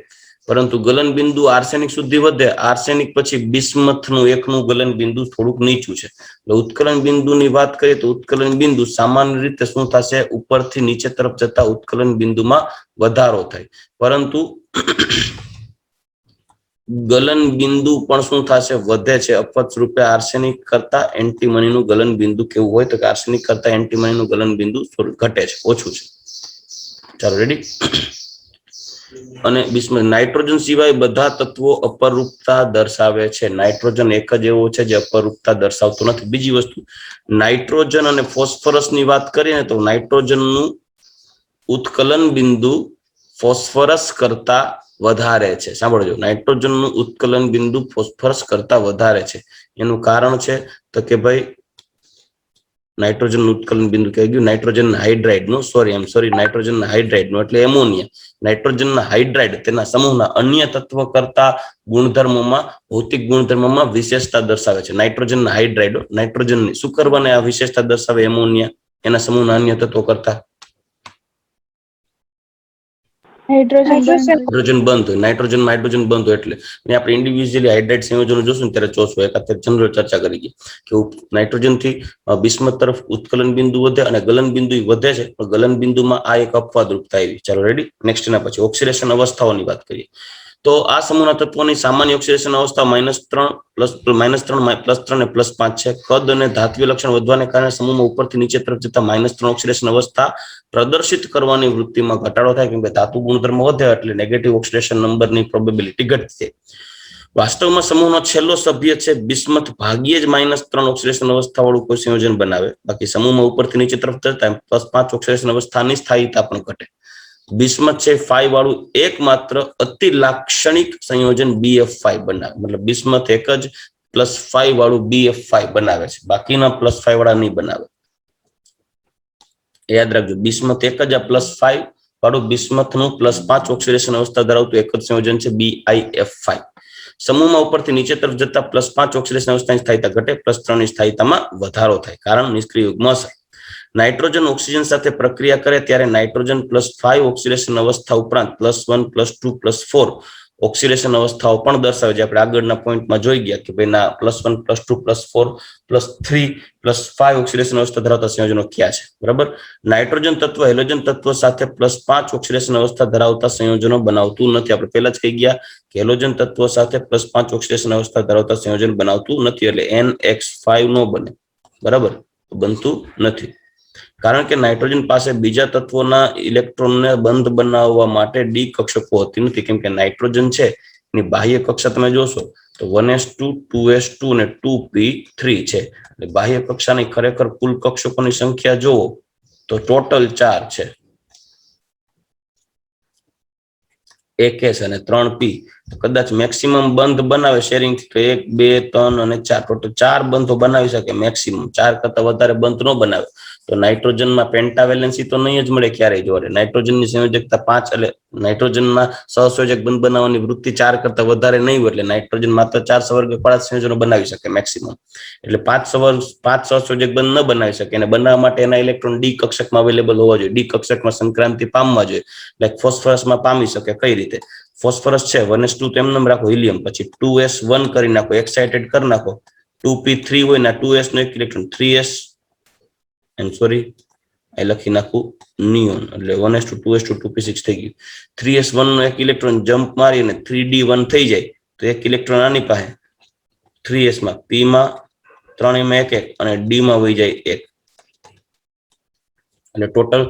પરંતુ ગલન બિંદુ આર્સેનિક સુધી વધે, આર્સેનિક પછી બિસ્મથનું એકનું ગલન બિંદુ થોડુંક નીચું છે. એટલે ઉત્કલન બિંદુની વાત કરીએ તો ઉત્કલન બિંદુ સામાન્ય રીતે શું થશે? ઉપરથી નીચે તરફ જતા ઉત્કલન બિંદુમાં વધારો થાય. પરંતુ ગલન બિંદુ પણ શું થશે? વધે છે. અપવર્ત રૂપે આર્સેનિક કરતા એન્ટીમનીનું ગલન બિંદુ કેવું હોય તો કે આર્સેનિક કરતા એન્ટીમનીનું ગલન બિંદુ ઘટે છે, ઓછું છે. ચાલો રેડી. અને બિસ્મથ, નાઇટ્રોજન સિવાય બધા તત્વો અપરૂપતા દર્શાવે છે. નાઇટ્રોજન એક જ એવો છે જે અપરૂપતા દર્શાવતો નથી. બીજી વસ્તુ, નાઇટ્રોજન અને ફોસ્ફરસની વાત કરીએ તો નાઇટ્રોજનનું ઉત્કલન બિંદુ ફોસ્ફરસ કરતા વધારે છે. સાંભળજો, નાઇટ્રોજનનું ઉત્કલન બિંદુ ફોસ્ફરસ કરતા વધારે છે. એનું કારણ છે તો કે ભાઈ નાઇટ્રોજન ઉત્કલન બિંદુ કહી ગયું નાઇટ્રોજન હાઇડ્રાઇડનું, નાઇટ્રોજન હાઇડ્રાઇડનું એટલે એમોનિયા. નાઇટ્રોજનના હાઇડ્રાઇડ તેના સમૂહના અન્ય તત્વ કરતા ગુણધર્મોમાં, ભૌતિક ગુણધર્મોમાં વિશેષતા દર્શાવે છે. નાઇટ્રોજનના હાઇડ્રાઇડ, નાઇટ્રોજનની શું કરવાને આ વિશેષતા દર્શાવે? એમોનિયા એના સમૂહના અન્ય તત્વો કરતા. હાઇડ્રોજન બંધ હોય, નાઇટ્રોજનમાં હાઇડ્રોજન બંધ હોય એટલે આપણે ઇન્ડિવિજ્યુઅલી હાઇડ્રેટ સંયોજનો જોશું ને ત્યારે જોશું. એક અત્યારે જનરલ ચર્ચા કરી ગઈ કે નાઇટ્રોજન થી બિસ્મથ તરફ ઉત્કલન બિંદુ વધે અને ગલન બિંદુ વધે છે, પણ ગલન બિંદુમાં આ એક અપવાદરૂપતા આવી. ચાલો રેડી, નેક્સ્ટ એના પછી ઓક્સિડેશન અવસ્થાઓની વાત કરીએ. તો આ સમૂહના તત્વોની સામાન્ય ઓક્સિડેશન અવસ્થા -3 અને +5 છે. કદ અને ધાત્વીય લક્ષણ વધવાને કારણે સમૂહમાં ઉપરથી નીચે તરફ જતા -3 ઓક્સિડેશન અવસ્થા પ્રદર્શિત કરવાની વૃત્તિમાં ઘટાડો થાય, કેમ કે ધાતુ ગુણધર્મ વધે એટલે નેગેટિવ ઓક્સિડેશન નંબરની પ્રોબેબિલિટી ઘટશે. વાસ્તવમાં સમૂહનો છેલ્લો સભ્ય છે બિસ્મથ ભાગ્યે જ -3 ઓક્સિડેશન અવસ્થા વાળું કોઈ સંયોજન બનાવે. બાકી સમૂહમાં ઉપરથી નીચે તરફ જતા +5 ઓક્સિડેશન અવસ્થાની સ્થાયીતા પણ ઘટે. બિસ્મથ છે 5 વાળું એકમાત્ર અતિ લાક્ષણિક સંયોજન BF5 બનાવે. મતલબ બિસ્મથ એક જ +5 વાળું BF5 બનાવે છે, બાકીના +5 વાળા નહીં બનાવે. યાદ રાખજો, બિસ્મથ એક જ આ +5 વાળું બિસ્મથનું +5 ઓક્સિડેશન અવસ્થા ધરાવતું એક જ સંયોજન છે BIF5. સમૂહમાં ઉપરથી નીચે તરફ જતા +5 ઓક્સિડેશન અવસ્થાની સ્થાયીતા ઘટે, +3 ની સ્થાયીતામાં વધારો થાય. કારણ નિષ્ક્રિય યુગ્મ અસર. નાઇટ્રોજન ઓક્સિજન સાથે પ્રક્રિયા કરે ત્યારે નાઇટ્રોજન +5 ઓક્સિડેશન અવસ્થા ઉપરાંત +1 +2 +4 ઓક્સિડેશન અવસ્થાઓ પણ દર્શાવે છે. આપણે આગળના પોઈન્ટમાં જોઈ ગયા કે ભાઈ ના +1 +2 +4 +3 +5 ઓક્સિડેશન અવસ્થા ધરાવતા સંયોજનો ક્યાં છે. બરાબર, નાઇટ્રોજન તત્વ હેલોજન તત્વ સાથે +5 ઓક્સિડેશન અવસ્થા ધરાવતા સંયોજનો બનાવતું નથી. આપણે પહેલા જ કહી ગયા કે હેલોજન તત્વ સાથે +5 ઓક્સિડેશન અવસ્થા ધરાવતા સંયોજન બનાવતું નથી, એટલે NX5 નો બને. બરાબર, બનતું નથી. કારણ કે નાઇટ્રોજન પાસે બીજા તત્વોના ઇલેક્ટ્રોનને બંધ બનાવવા માટે ડી કક્ષકો હોતી નથી, કેમ કે નાઇટ્રોજન છે એની બાહ્ય કક્ષા તમે જોશો તો 1s2 2s2 અને 2p3 છે. એટલે બાહ્ય કક્ષાની ખરેખર કુલ કક્ષકોની સંખ્યા જોવો તો ટોટલ 4 છે, 1s અને 3p. કદાચ મેક્સિમમ બંધ બનાવે શેરિંગ તો 1 2 3 અને 4, ટોટલ 4 બંધો બનાવી શકે મેક્સિમમ. 4 કરતા વધારે બંધ ન બનાવે તો નાઇટ્રોજનમાં પેન્ટાવેલેન્સી તો નહીં જ મળે ક્યારેય જોડે. નાઇટ્રોજનની સંયોજકતા 5, એટલે નાઇટ્રોજનમાં સહસંયોજક બંધ બનાવવાની વૃત્તિ 4 કરતા વધારે નહીં હોય, એટલે નાઇટ્રોજન માત્ર 4 સવર્ગવાળા સંયોજનો બનાવી શકે મેક્સિમમ. એટલે 5 સહસંયોજક બંધ ન બનાવી શકે, અને બનાવવા માટે એના ઇલેક્ટ્રોન ડી કક્ષકમાં અવેલેબલ હોવા જોઈએ, ડી કક્ષકમાં સંક્રાંતિ પામવા જોઈએ. લાઈક ફોસ્ફરસમાં પામી શકે. કઈ રીતે? ફોસ્ફરસ છે 1s2 તો એમને રાખો હિલિયમ, પછી 2s1 કરી નાખો, એક્સાઇટેડ કરી નાખો, 2p3 હોય ને 2s નો એક ઇલેક્ટ્રોન 3s સોરી આ લખી નાખું નિયોન, એટલે 1s2 2s2 2p6 થઈ ગયું. 3s1 નો એક ઇલેક્ટ્રોન જમ્પ મારીને 3d1 થઈ જાય તો એક ઇલેક્ટ્રોન આની પાસે 3s માં, p માં 3 માં 1 અને d માં વહી જાય 1, એટલે ટોટલ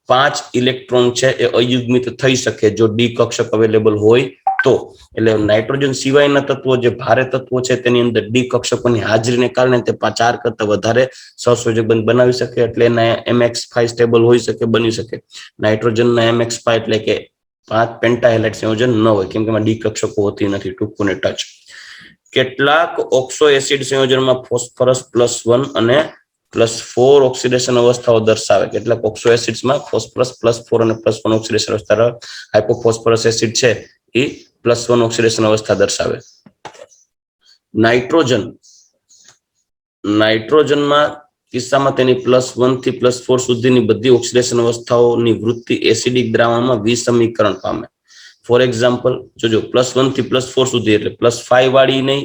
5 ઇલેક્ટ્રોન છે એ અયુગ્મિત થઈ શકે જો ડી કક્ષક અવેલેબલ હોય તો. એટલે નાઇટ્રોજન સિવાયના તત્વો જે ભારે તત્વો છે તેની અંદર ડી કક્ષકોની હાજરીને કારણે તે 4 કરતા વધારે સહસંયોજક બંધ બનાવી શકે, એટલે એના MX5 સ્ટેબલ હોઈ શકે, બની શકે. નાઇટ્રોજનના MX5 એટલે કે 5 પેન્ટાહેલાઇડ સંયોજન ન હોય, કેમ કે એમાં ડી કક્ષકો હોતી નથી. ટૂંકું ને ટચ. કેટલાક ઓક્સો એસિડ સંયોજનમાં ફોસ્ફરસ +1 અને +4 ઓક્સિડેશન અવસ્થાઓ દર્શાવે. કેટલાક ઓક્સો એસિડ્સમાં ફોસ્ફરસ +4 અને +1 ઓક્સિડેશન અવસ્થા. હાઇપોફોસ્ફરસ એસિડ છે એ +1 ઓક્સિડેશન અવસ્થા દર્શાવે. નાઇટ્રોજનમાં કિસ્સામાં તેની +1 થી +4 સુધીની બધી ઓક્સિડેશન અવસ્થાઓની વૃત્તિ એસિડિક દ્રાવણમાં વિસમીકરણ પામે. ફોર એક્ઝામ્પલ જોજો, +1 થી +4 સુધી એટલે +5 વાળી નહીં,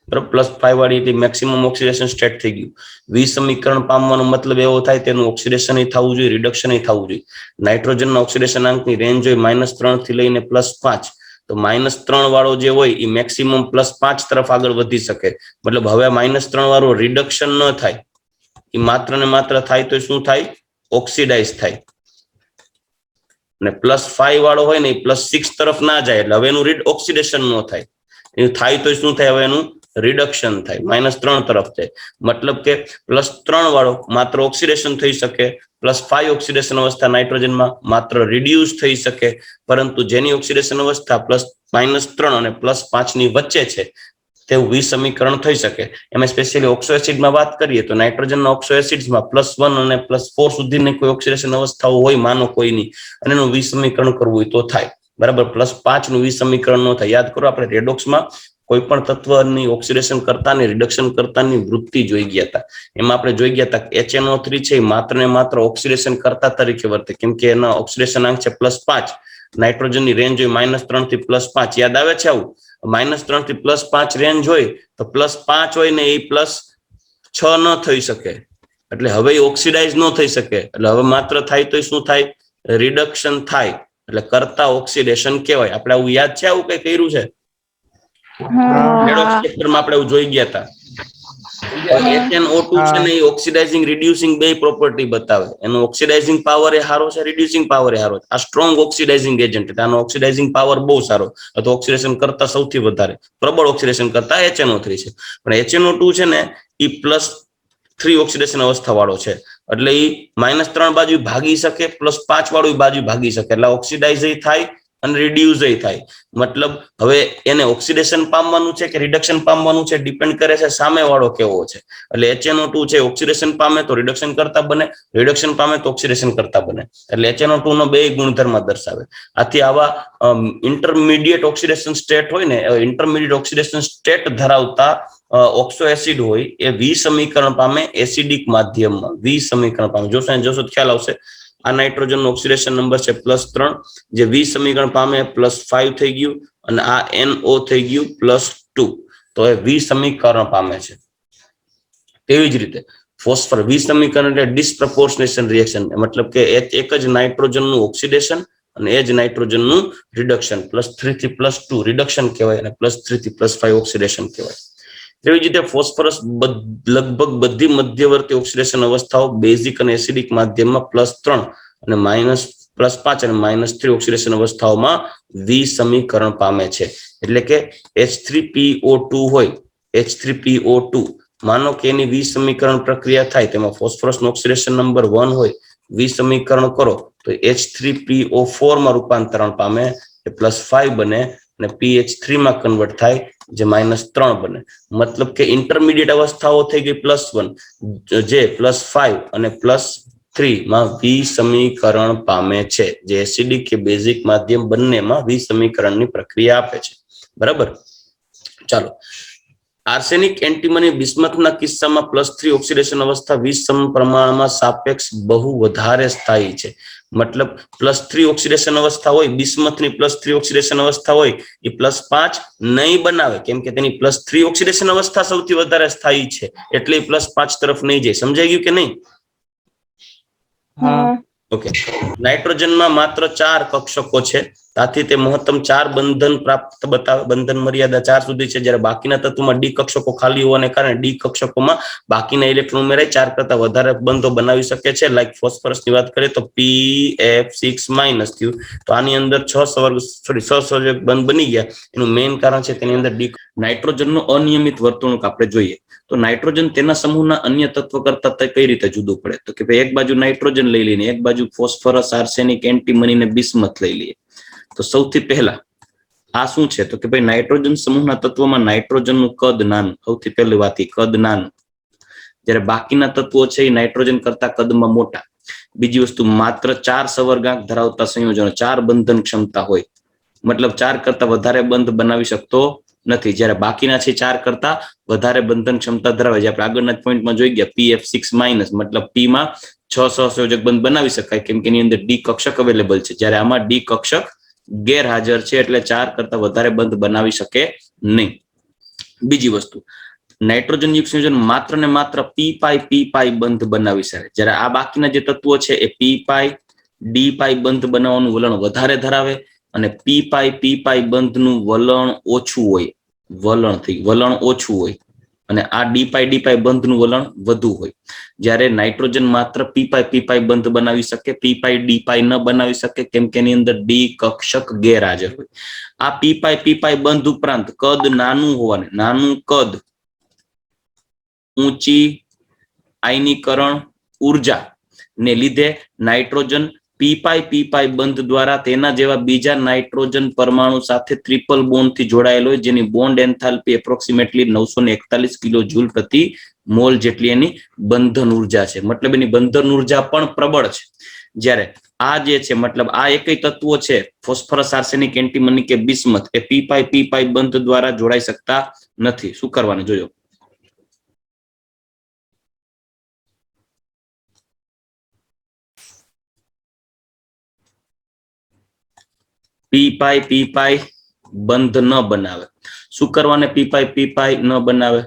+5 વાળી એટલે મેક્સિમમ ઓક્સિડેશન સ્ટેટ થઈ ગયું. વિસમીકરણ પામવાનો મતલબ એવો થાય તેનું ઓક્સિડેશન થવું જોઈએ, રિડક્શન થવું જોઈએ. નાઇટ્રોજનના ઓક્સિડેશન આંકની રેન્જ હોય -3 થી લઈને +5, તો -3 વાળો જે હોય એ મેક્સિમમ +5 તરફ આગળ વધી શકે. મતલબ હવે -3 વાળો રિડક્શન ન થાય, એ માત્ર ને માત્ર થાય તો શું થાય? ઓક્સિડાઇઝ થાય. અને +5 વાળો હોય ને એ +6 તરફ ના જાય, એટલે હવે એનું ઓક્સિડેશન ન થાય. એ થાય તો શું થાય? હવે એનું રિડક્શન થાય, -3 તરફ જાય. મતલબ કે +3 વાળો માત્ર ઓક્સિડેશન થઈ શકે, +5 ઓક્સિડેશન અવસ્થા નાઇટ્રોજનમાં માત્ર રિડ્યુસ થઈ શકે, પરંતુ જેની ઓક્સિડેશન અવસ્થા -3 અને +5 ની વચ્ચે છે તેવું વિસમીકરણ થઈ શકે. એમાં સ્પેશિયલી ઓક્સો એસિડમાં વાત કરીએ તો નાઇટ્રોજનના ઓક્સો એસિડ્સમાં +1 અને +4 સુધીની કોઈ ઓક્સિડેશન અવસ્થાઓ હોય માનો કોઈની, અને એનું વિસમીકરણ કરવું હોય તો થાય. બરાબર, +5 નું વિસમીકરણ ન થાય. યાદ કરો, આપણે રેડોક્સમાં કોઈ પણ તત્વની ઓક્સિડેશન કરતા ને રિડક્શન કરતાની વૃત્તિ જોઈ ગયા હતા. એમાં આપણે જોઈ ગયા હતા કે HNO3 છે એ માત્ર ને માત્ર ઓક્સિડેશન કરતા તરીકે વર્તે, કેમ કે એના ઓક્સિડેશન આંક છે +5 નાઇટ્રોજનની રેન્જ હોય -3 થી +5, યાદ આવે છે આવું? -3 થી +5 રેન્જ હોય તો +5 હોય ને એ +6 ન થઈ શકે, એટલે હવે ઓક્સિડાઇઝ ન થઈ શકે, એટલે હવે માત્ર થાય તો શું થાય? રિડક્શન થાય, એટલે કરતા ઓક્સિડેશન કહેવાય. આપણે આવું યાદ છે? આવું કઈ કર્યું છે? રેડોક્સ ચેપ્ટરમાં આપણે આવું જોઈ ગયા હતા. HNO2 છે ને એ ઓક્સિડાઇઝિંગ રિડ્યુસિંગ બે પ્રોપર્ટી બતાવે. એનો ઓક્સિડાઇઝિંગ પાવર એ સારો છે, રિડ્યુસિંગ પાવર એ સારો છે. આ સ્ટ્રોંગ ઓક્સિડાઇઝિંગ એજન્ટ, આનો ઓક્સિડાઇઝિંગ પાવર બહુ સારો, અથવા ઓક્સિડેશન કરતા સૌથી વધારે પ્રબળ ઓક્સિડેશન કરતા HNO3 છે. પણ HNO2 છે ને એ +3 ઓક્સિડેશન અવસ્થા વાળો છે, એટલે એ -3 બાજુ ભાગી શકે, +5 વાળું બાજુ ભાગી શકે, એટલે ઓક્સિડાઇઝ થાય અને રિડ્યુસ થાય. મતલબ હવે એને ઓક્સિડેશન પામવાનું છે કે રિડક્શન પામવાનું છે, ડિપેન્ડ કરે છે સામે વાળો કેવો છે. એટલે HNO2 છે ઓક્સિડેશન પામે તો રિડક્શન કરતા બને, રિડક્શન પામે તો ઓક્સિડેશન કરતા બને, એટલે HNO2 નો બે ગુણધર્મ દર્શાવે. આથી આવા ઇન્ટરમીડિયેટ ઓક્સિડેશન સ્ટેટ હોય ને, ઇન્ટરમીડિયેટ ઓક્સિડેશન સ્ટેટ ધરાવતા ઓક્સો એસિડ હોય એ વી સમીકરણ પામે એસિડિક માધ્યમમાં, વી સમીકરણ પામે. જોશો ખ્યાલ આવશે. આ નાઇટ્રોજન નો ઓક્સિડેશન નંબર છે +3, જે વી સમીકરણ પામે +5 થઈ ગયું, અને આ NO થઈ ગયું +2, તો એ વી સમીકરણ પામે છે. તેવી જ રીતે ફોસ્ફર વી સમીકરણ એટલે ડિસપ્રોપોર્શનેશન રિએક્શન, મતલબ કે એક જ નાઇટ્રોજનનું ઓક્સિડેશન અને એ જ નાઇટ્રોજનનું રિડક્શન, +3 થી +2 રિડક્શન કહેવાય, અને +3 થી +5 ઓક્સિડેશન કહેવાય. તેવી જ રીતે ફોસ્ફરસ લગભગ બધી મધ્યવર્તી ઓક્સિડેશન અવસ્થાઓ બેઝિક અને એસિડિક માધ્યમમાં +3 અને +5 અને -3 ઓક્સિડેશન અવસ્થાઓમાં વી સમીકરણ પામે છે. એટલે કે H3PO2 હોય, H3PO2 માનો કે એની વી સમીકરણ પ્રક્રિયા થાય, તેમાં ફોસ્ફરસનો ઓક્સિડેશન નંબર 1 હોય, વી સમીકરણ કરો તો H3PO4 માં રૂપાંતરણ પામે, એ +5 બને, અને PH3 માં કન્વર્ટ થાય, જે -3 બને. મતલબ કે ઇન્ટરમીડિયેટ અવસ્થાઓ થઈ ગઈ +1, જે +5 અને +3 માં વી સમીકરણ પામે છે, જે એસિડિક કે બેઝિક માધ્યમ બંનેમાં વી સમીકરણની પ્રક્રિયા આપે છે. બરાબર. ચાલો, આર્સેનિક, એન્ટીમની, બિસ્મથના કિસ્સામાં +3 ઓક્સિડેશન અવસ્થા 20 પ્રમાણમાં સાપેક્ષ બહુ વધારે સ્થાયી છે. મતલબ +3 ઓક્સિડેશન અવસ્થા હોય, બિસ્મથની +3 ઓક્સિડેશન અવસ્થા હોય, એ +5 નહીં બનાવે, કેમ કે તેની +3 ઓક્સિડેશન અવસ્થા સૌથી વધારે સ્થાયી છે, એટલે +5 તરફ નહીં જાય. સમજાઈ ગયું કે નહીં? ઓકે. નાઇટ્રોજનમાં માત્ર 4 કક્ષકો છે, આથી તે મહત્તમ 4 બંધન પ્રાપ્ત બતાવે. બંધન મર્યાદા 4 સુધી છે, જ્યારે બાકીના તત્વોમાં ડી કક્ષકો ખાલી હોવાને કારણે ડી કક્ષકોમાં બાકીના ઇલેક્ટ્રોન ઉમેરાય 4 કરતા વધારે બંધો બનાવી શકે છે. લાઈક ફોસ્ફરસની વાત કરીએ તો PF6- થયું, તો આની અંદર 6 સંયોજક બંધ બની ગયા. એનું મેઇન કારણ છે તેની અંદર ડી. નાઇટ્રોજનનું અનિયમિત વર્તણૂક આપણે જોઈએ તો નાઇટ્રોજન તેના સમૂહના અન્ય તત્વ કરતા કઈ રીતે જુદું પડે? તો કે ભાઈ એક બાજુ નાઇટ્રોજન લઈ લઈને એક બાજુ ફોસ્ફરસ, આર્સેનિક, એન્ટીમની ને બિસ્મથ લઈ લઈએ. તો સૌથી પહેલા આ શું છે? તો કે ભાઈ નાઇટ્રોજન સમૂહના તત્વોમાં નાઇટ્રોજનનું કદ નાનું, સૌથી પહેલી વાત કદ નાનું, જ્યારે બાકીના તત્વો છે એ નાઇટ્રોજન કરતા કદમાં મોટા. બીજી વસ્તુ, માત્ર 4 સવર્ગાંક ધરાવતા સંયોજનો, 4 બંધન ક્ષમતા હોય, મતલબ 4 કરતા વધારે બંધ બનાવી શકતો નથી, જ્યારે બાકીના છે 4 કરતા વધારે બંધન ક્ષમતા ધરાવે છે. આપણે આગળના પોઈન્ટમાં જોઈ ગયા PF6- મતલબ P માં 6 સહસંયોજક બંધ બનાવી શકાય, કેમ કે એની અંદર ડી કક્ષક અવેલેબલ છે, જ્યારે આમાં ડી કક્ષક ગેરહાજર છે, એટલે 4 કરતા વધારે બંધ બનાવી શકે નહીં. બીજી વસ્તુ, નાઇટ્રોજન યુક્ત સંયોજન માત્ર ને માત્ર P-P બંધ બનાવી શકે, જ્યારે આ બાકીના જે તત્વો છે એ P-D બંધ બનાવવાનું વલણ વધારે ધરાવે, અને P-P બંધનું વલણ ઓછું હોય, વલણ ઓછું હોય, અને આ D બંધનું વલણ વધુ હોય. જ્યારે નાઇટ્રોજન માત્ર P-P બંધ બનાવી શકે, P-D ન બનાવી શકે, કેમ કે એની અંદર ડી કક્ષક ગેરહાજર હોય. આ P-P બંધ ઉપરાંત કદ નાનું હોવાને, નાનું કદ, ઊંચી આયનીકરણ ઉર્જા ને લીધે નાઇટ્રોજન P-P બંધ દ્વારા તેના જેવા બીજા નાઇટ્રોજન પરમાણુ સાથે ટ્રિપલ બોન્ડ થી જોડાયેલો હોય, જેની bond enthalpy approximately 941 kilo joule પ્રતિ મોલ જેટલી એની બંધન ઉર્જા છે. મતલબ એની બંધન ઉર્જા પણ પ્રબળ છે. જ્યારે આ જે છે, મતલબ આ એકય તત્વો છે ફોસ્ફરસ, આર્સેનિક, એન્ટીમની કે બિસ્મથ, એ P-P બંધ દ્વારા જોડાઈ શકતા નથી. શું કરવાનું જોજો. પી પાઈ બંધ ન બનાવે. શું કરવાને પી પાઈ ન બનાવે?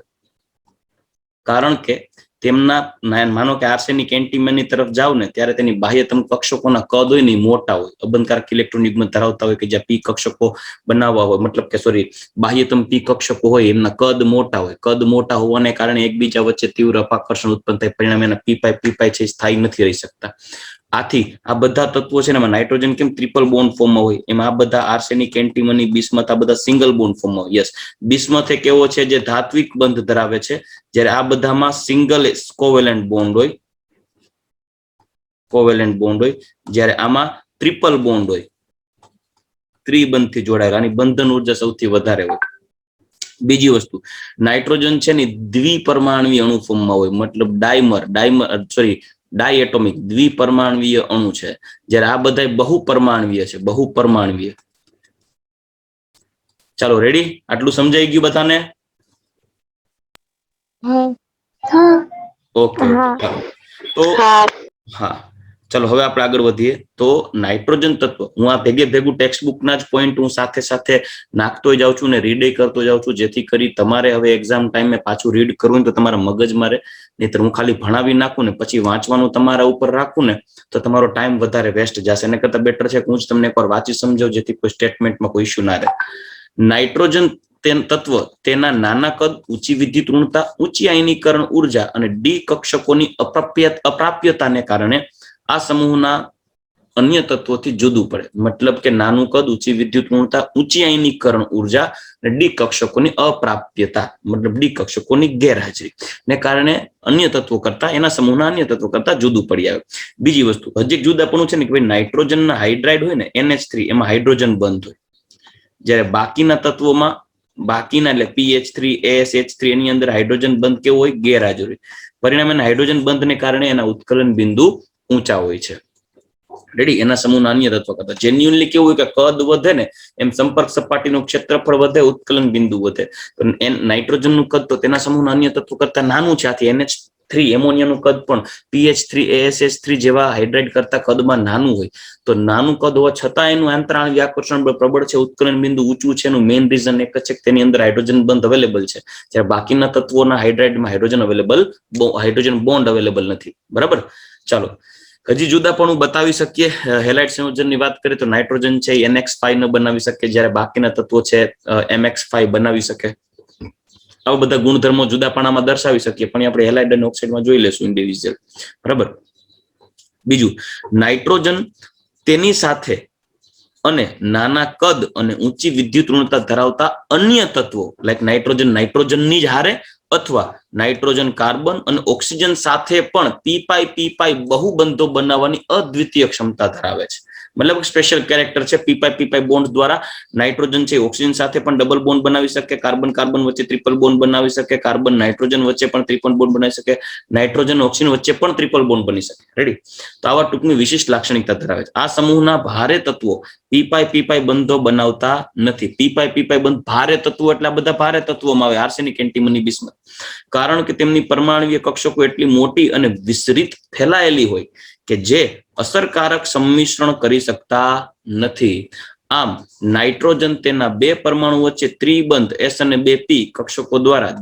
કારણ કે તેમના માનો કે આર્સેનિક એન્ટીમની તરફ જાવ ને ત્યારે તેની બાહ્યતમ કક્ષકોના કદ હોય ને મોટા હોય, અબંધકારક ઇલેક્ટ્રોન યુગ્મ ધરાવતા હોય કે જ્યાં પી કક્ષકો બનાવવા હોય, મતલબ કે સોરી બાહ્યતમ પી કક્ષકો હોય એમના કદ મોટા હોય. કદ મોટા હોવાને કારણે એકબીજા વચ્ચે તીવ્ર અપાકર્ષણ ઉત્પન્ન થાય, પરિણામે એના પી પાઈ છે સ્થાયી નથી રહી શકતા. આથી આ બધા તત્વો છે ને એમાં નાઇટ્રોજન કેમ ટ્રિપલ બોન્ડ ફોર્મમાં હોય, એમાં આ બધા આર્સેનિક એન્ટીમની બિસ્મથ આ બધા સિંગલ બોન્ડ ફોર્મમાં હોય. યસ, બિસ્મથ એક એવો છે જે ધાત્વિક બંધ ધરાવે છે, જ્યારે આ બધામાં સિંગલ કોવેલેન્ટ બોન્ડ હોય, કોવેલેન્ટ બોન્ડ હોય, જ્યારે આમાં ટ્રિપલ બોન્ડ હોય, ત્રિબંધથી જોડાયેલા. આની બંધન ઉર્જા સૌથી વધારે હોય. બીજી વસ્તુ, નાઇટ્રોજન છે ને દ્વિપરમાણવીય અણુ ફોર્મમાં હોય, મતલબ ડાયએટોમિક દ્વિપરમાણવીય અણુ છે, જ્યારે આ બધા બહુપરમાણવીય છે, બહુપરમાણવીય. ચાલો રેડી, આટલું સમજાઈ ગયું બધાને? ઓકે, તો હા ચલો હવે આપણે આગળ વધીએ. તો નાઇટ્રોજન તત્વ, હું આ ભેગું ટેક્સ્ટ બુકના જ પોઈન્ટ હું સાથે સાથે નાખતો જાઉં છું ને રીડ કરતો જાઉં છું, જેથી કરી તમારે હવે એક્ઝામ ટાઈમે પાછું રીડ કરવું ને તો તમારા મગજમાં રહે. નહીતર હું ખાલી ભણાવી નાખું ને પછી વાંચવાનું તમારા ઉપર રાખું ને તો તમારો ટાઈમ વધારે વેસ્ટ જશે. એને કરતા બેટર છે કે હું જ તમને એકવાર વાંચી સમજાવું, જેથી કોઈ સ્ટેટમેન્ટમાં કોઈ ઇશ્યુ ના રહે. નાઇટ્રોજન તત્વ તેના નાના કદ, ઊંચી વિદ્યુત ઋણતા, ઊંચી આયનીકરણ ઉર્જા અને ડી કક્ષકોની અપ્રાપ્યતાને કારણે આ સમૂહના અન્ય તત્વોથી જુદું પડે. મતલબ કે નાનું કદ, ઊંચી વિદ્યુત ઋણતા, ઊંચી આયનીકરણ ઉર્જા અને ડી કક્ષકોની અપ્રાપ્યતા, મતલબ ડી કક્ષકોની ગેરહાજરી ને કારણે અન્ય તત્વો કરતા, એના સમૂહના અન્ય તત્વો કરતા જુદું પડી આવે. બીજી વસ્તુ, હજી જુદાપણું છે ને કે ભાઈ નાઇટ્રોજનના હાઇડ્રાઇડ હોય ને NH3, એમાં હાઇડ્રોજન બંધ હોય, જ્યારે બાકીના તત્વોમાં એટલે PH3, ASH3 એની અંદર હાઇડ્રોજન બંધ કેવો હોય? ગેરહાજર હોય. પરિણામે હાઇડ્રોજન બંધને કારણે એના ઉત્કલન બિંદુ ઊંચા હોય છે. રેડી, એના સમૂહના અન્ય તત્વો કરતા. જેન્યુઅલી કેવું હોય કે કદ વધે ને એમ સંપર્ક સપાટીનું ક્ષેત્રફળ વધે, ઉત્કલન બિંદુ વધે. નાઇટ્રોજનનું કદ તો તેના સમૂહના અન્ય તત્વો કરતા નાનું છે. આથી NH3 એમોનિયાનું કદ પણ PH3, ASH3 જેવા હાઇડ્રાઇડ કરતા કદમાં નાનું હોય. તો નાનું કદ હોવા છતાં એનું આંતરાણવીય આકર્ષણ બળ પ્રબળ છે, ઉત્કલન બિંદુ ઊંચું છે. એનું મેઇન રીઝન એક જ છે કે તેની અંદર હાઇડ્રોજન બંધ અવેલેબલ છે, જ્યારે બાકીના તત્વોના હાઇડ્રાઇડમાં હાઇડ્રોજન બોન્ડ અવેલેબલ નથી. બરાબર, ચાલો હજી જુદાપણું બતાવી શકીએ. હેલાઇડ સંયોજનની વાત કરીએ તો નાઇટ્રોજન છે NX5 ન બનાવી શકે, જ્યારે બાકીના તત્વો છે MX5 બનાવી શકે. આવા બધા ગુણધર્મો જુદાપણામાં દર્શાવી શકીએ, પણ આપણે હેલાઇડ અને ઓક્સાઇડમાં જોઈ લેશું ઇન્ડિવિજ્યુઅલ. બરાબર. બીજું, નાઇટ્રોજન તેની સાથે અને નાના કદ અને ઊંચી વિદ્યુત ઋણતા ધરાવતા અન્ય તત્વો લાઈક નાઇટ્રોજનની જ હારે અથવા નાઇટ્રોજન, કાર્બન અને ઓક્સિજન સાથે પણ પી પાઈ બહુબંધો બનાવવાની અદ્વિતીય ક્ષમતા ધરાવે છે. મતલબ સ્પેશિયલ કેરેક્ટર છે. પી પાઈ બોન્ડ દ્વારા નાઇટ્રોજન છે ઓક્સિજન સાથે પણ ડબલ બોન્ડ બનાવી શકે, કાર્બન વચ્ચે ટ્રિપલ બોન્ડ બનાવી શકે, કાર્બન નાઇટ્રોજન વચ્ચે પણ ટ્રિપલ બોન્ડ બનાવી શકે, નાઇટ્રોજન ઓક્સિજન વચ્ચે પણ ટ્રિપલ બોન્ડ બની શકે. રેડી, તો આવા ટૂંકની વિશિષ્ટ લાક્ષણિકતા ધરાવે છે. આ સમૂહના ભારે તત્વો પી પાઈ બંધો બનાવતા નથી. પી પાઈ બંધ ભારે તત્વો એટલે આ બધા ભારે તત્વોમાં આવે, આર્સેનિક, એન્ટીમની, બિસ્મથ. કારણ કે તેમની પરમાણવીય કક્ષકો એટલી મોટી અને વિસ્તૃત ફેલાયેલી હોય કે જે અસરકારક સંમિશ્રણ કરી શકતા નથી. આમ નાઇટ્રોજન તેના બે પરમાણુ વચ્ચે ત્રિબંધ S અને 2p કક્ષકો દ્વારા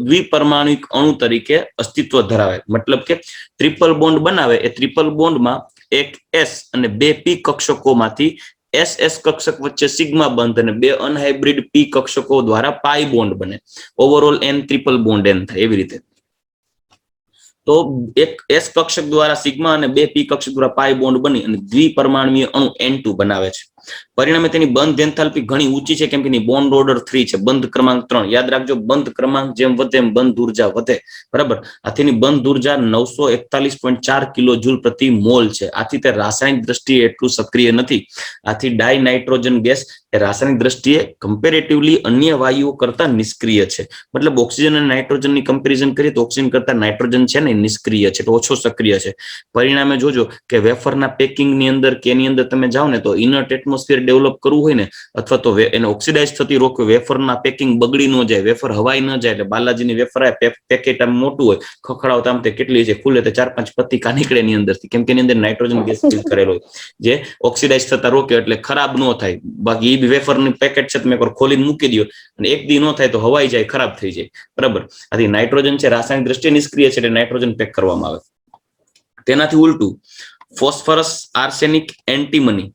દ્વિપરમાણિક અણુ તરીકે અસ્તિત્વ ધરાવે. મતલબ કે ટ્રિપલ બોન્ડ બનાવે, એ ટ્રિપલ બોન્ડમાં એક S અને 2p કક્ષકોમાંથી SS કક્ષક વચ્ચે સિગ્મા બંધ અને બે અનહાઇબ્રિડ P કક્ષકો દ્વારા પાઈ બોન્ડ બને. Overall N triple bond N થાય. એવી રીતે તો એક S કક્ષક દ્વારા સિગ્મા અને બે P કક્ષક દ્વારા પાઈ બોન્ડ બની અને દ્વિપરમાણવીય અણુ N2 બનાવે છે. પરિણામે તેની બંધ એન્થાલ્પી ઘણી ઊંચી છે, કેમ કે બોન્ડ ઓર્ડર 3 છે, બંધ ક્રમાંક 3. યાદ રાખજો, બંધ ક્રમાંક જેમ વધે એમ બંધ ઉર્જા વધે. બરાબર, આથીની બંધ ઉર્જા 941.4 કિલો જૂલ પ્રતિ મોલ છે. આથી તે રાસાયણિક દ્રષ્ટિએ એટલું સક્રિય નથી. આથી ડાય નાઇટ્રોજન ગેસ એ રાસાયણિક દ્રષ્ટિએ કમ્પેરેટિવલી અન્ય વાયુઓ કરતા નિષ્ક્રિય છે. મતલબ ઓક્સિજન અને નાઇટ્રોજનની કમ્પેરિઝન કરીએ તો ઓક્સિજન કરતા નાઇટ્રોજન છે ને નિષ્ક્રિય છે, ઓછો સક્રિય છે. પરિણામે જોજો કે વેફરના પેકિંગની અંદર કે એની અંદર તમે જાઓ ને તો ઇનર્ટ એટમોસ્ફિયર ડેવલપ કરવું હોય ને, અથવા તો એને ઓક્સિડાઇઝ થતી રોકવી, વેફરના પેકિંગ બગડી ન જાય, વેફર હવાઈ ન જાય, એટલે બાલાજીની વેફર આવે પેકેટ આમ મોટું હોય, ખખડાવતા આમ તે કેટલી છે ખુલે તો 4-5 પત્તિકા નીકળે એની અંદરથી, કેમ કે એની અંદર નાઇટ્રોજન ગેસ ફિલ કરેલો હોય જે ઓક્સિડાઇઝ થતા રોકે, એટલે ખરાબ ન થાય. બાકી એ વેફરની પેકેટ છે તમે એકવાર ખોલીને મૂકી દો અને એક દી ન થાય તો હવાઈ જાય, ખરાબ થઈ જાય. બરાબર. આથી નાઇટ્રોજન છે રાસાયણિક દ્રષ્ટિએ નિષ્ક્રિય છે, એટલે નાઇટ્રોજન પેક કરવામાં આવે. તેનાથી ઉલટું ફોસ્ફરસ, આર્સેનિક, એન્ટીમની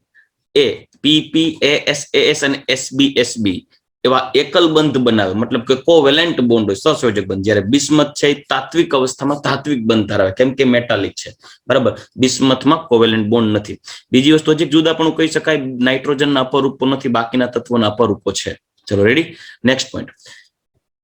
એ PPASAS અને SbSb એવા એકલ બંધ બનાવે, મતલબ કે કોવેલેન્ટ બોન્ડ હોય, સહસંયોજક બંધ. જ્યારે બિસ્મથ છે તાત્વિક અવસ્થામાં તાત્વિક બંધ ધરાવે, કેમ કે મેટાલિક છે. બરાબર. બિસ્મથમાં કોવેલેન્ટ બોન્ડ નથી. બીજી વસ્તુ હજી જુદા પણ કહી શકાય, નાઇટ્રોજનના અપરૂપો નથી, બાકીના તત્વોના અપરૂપો છે. ચલો રેડી. Next point.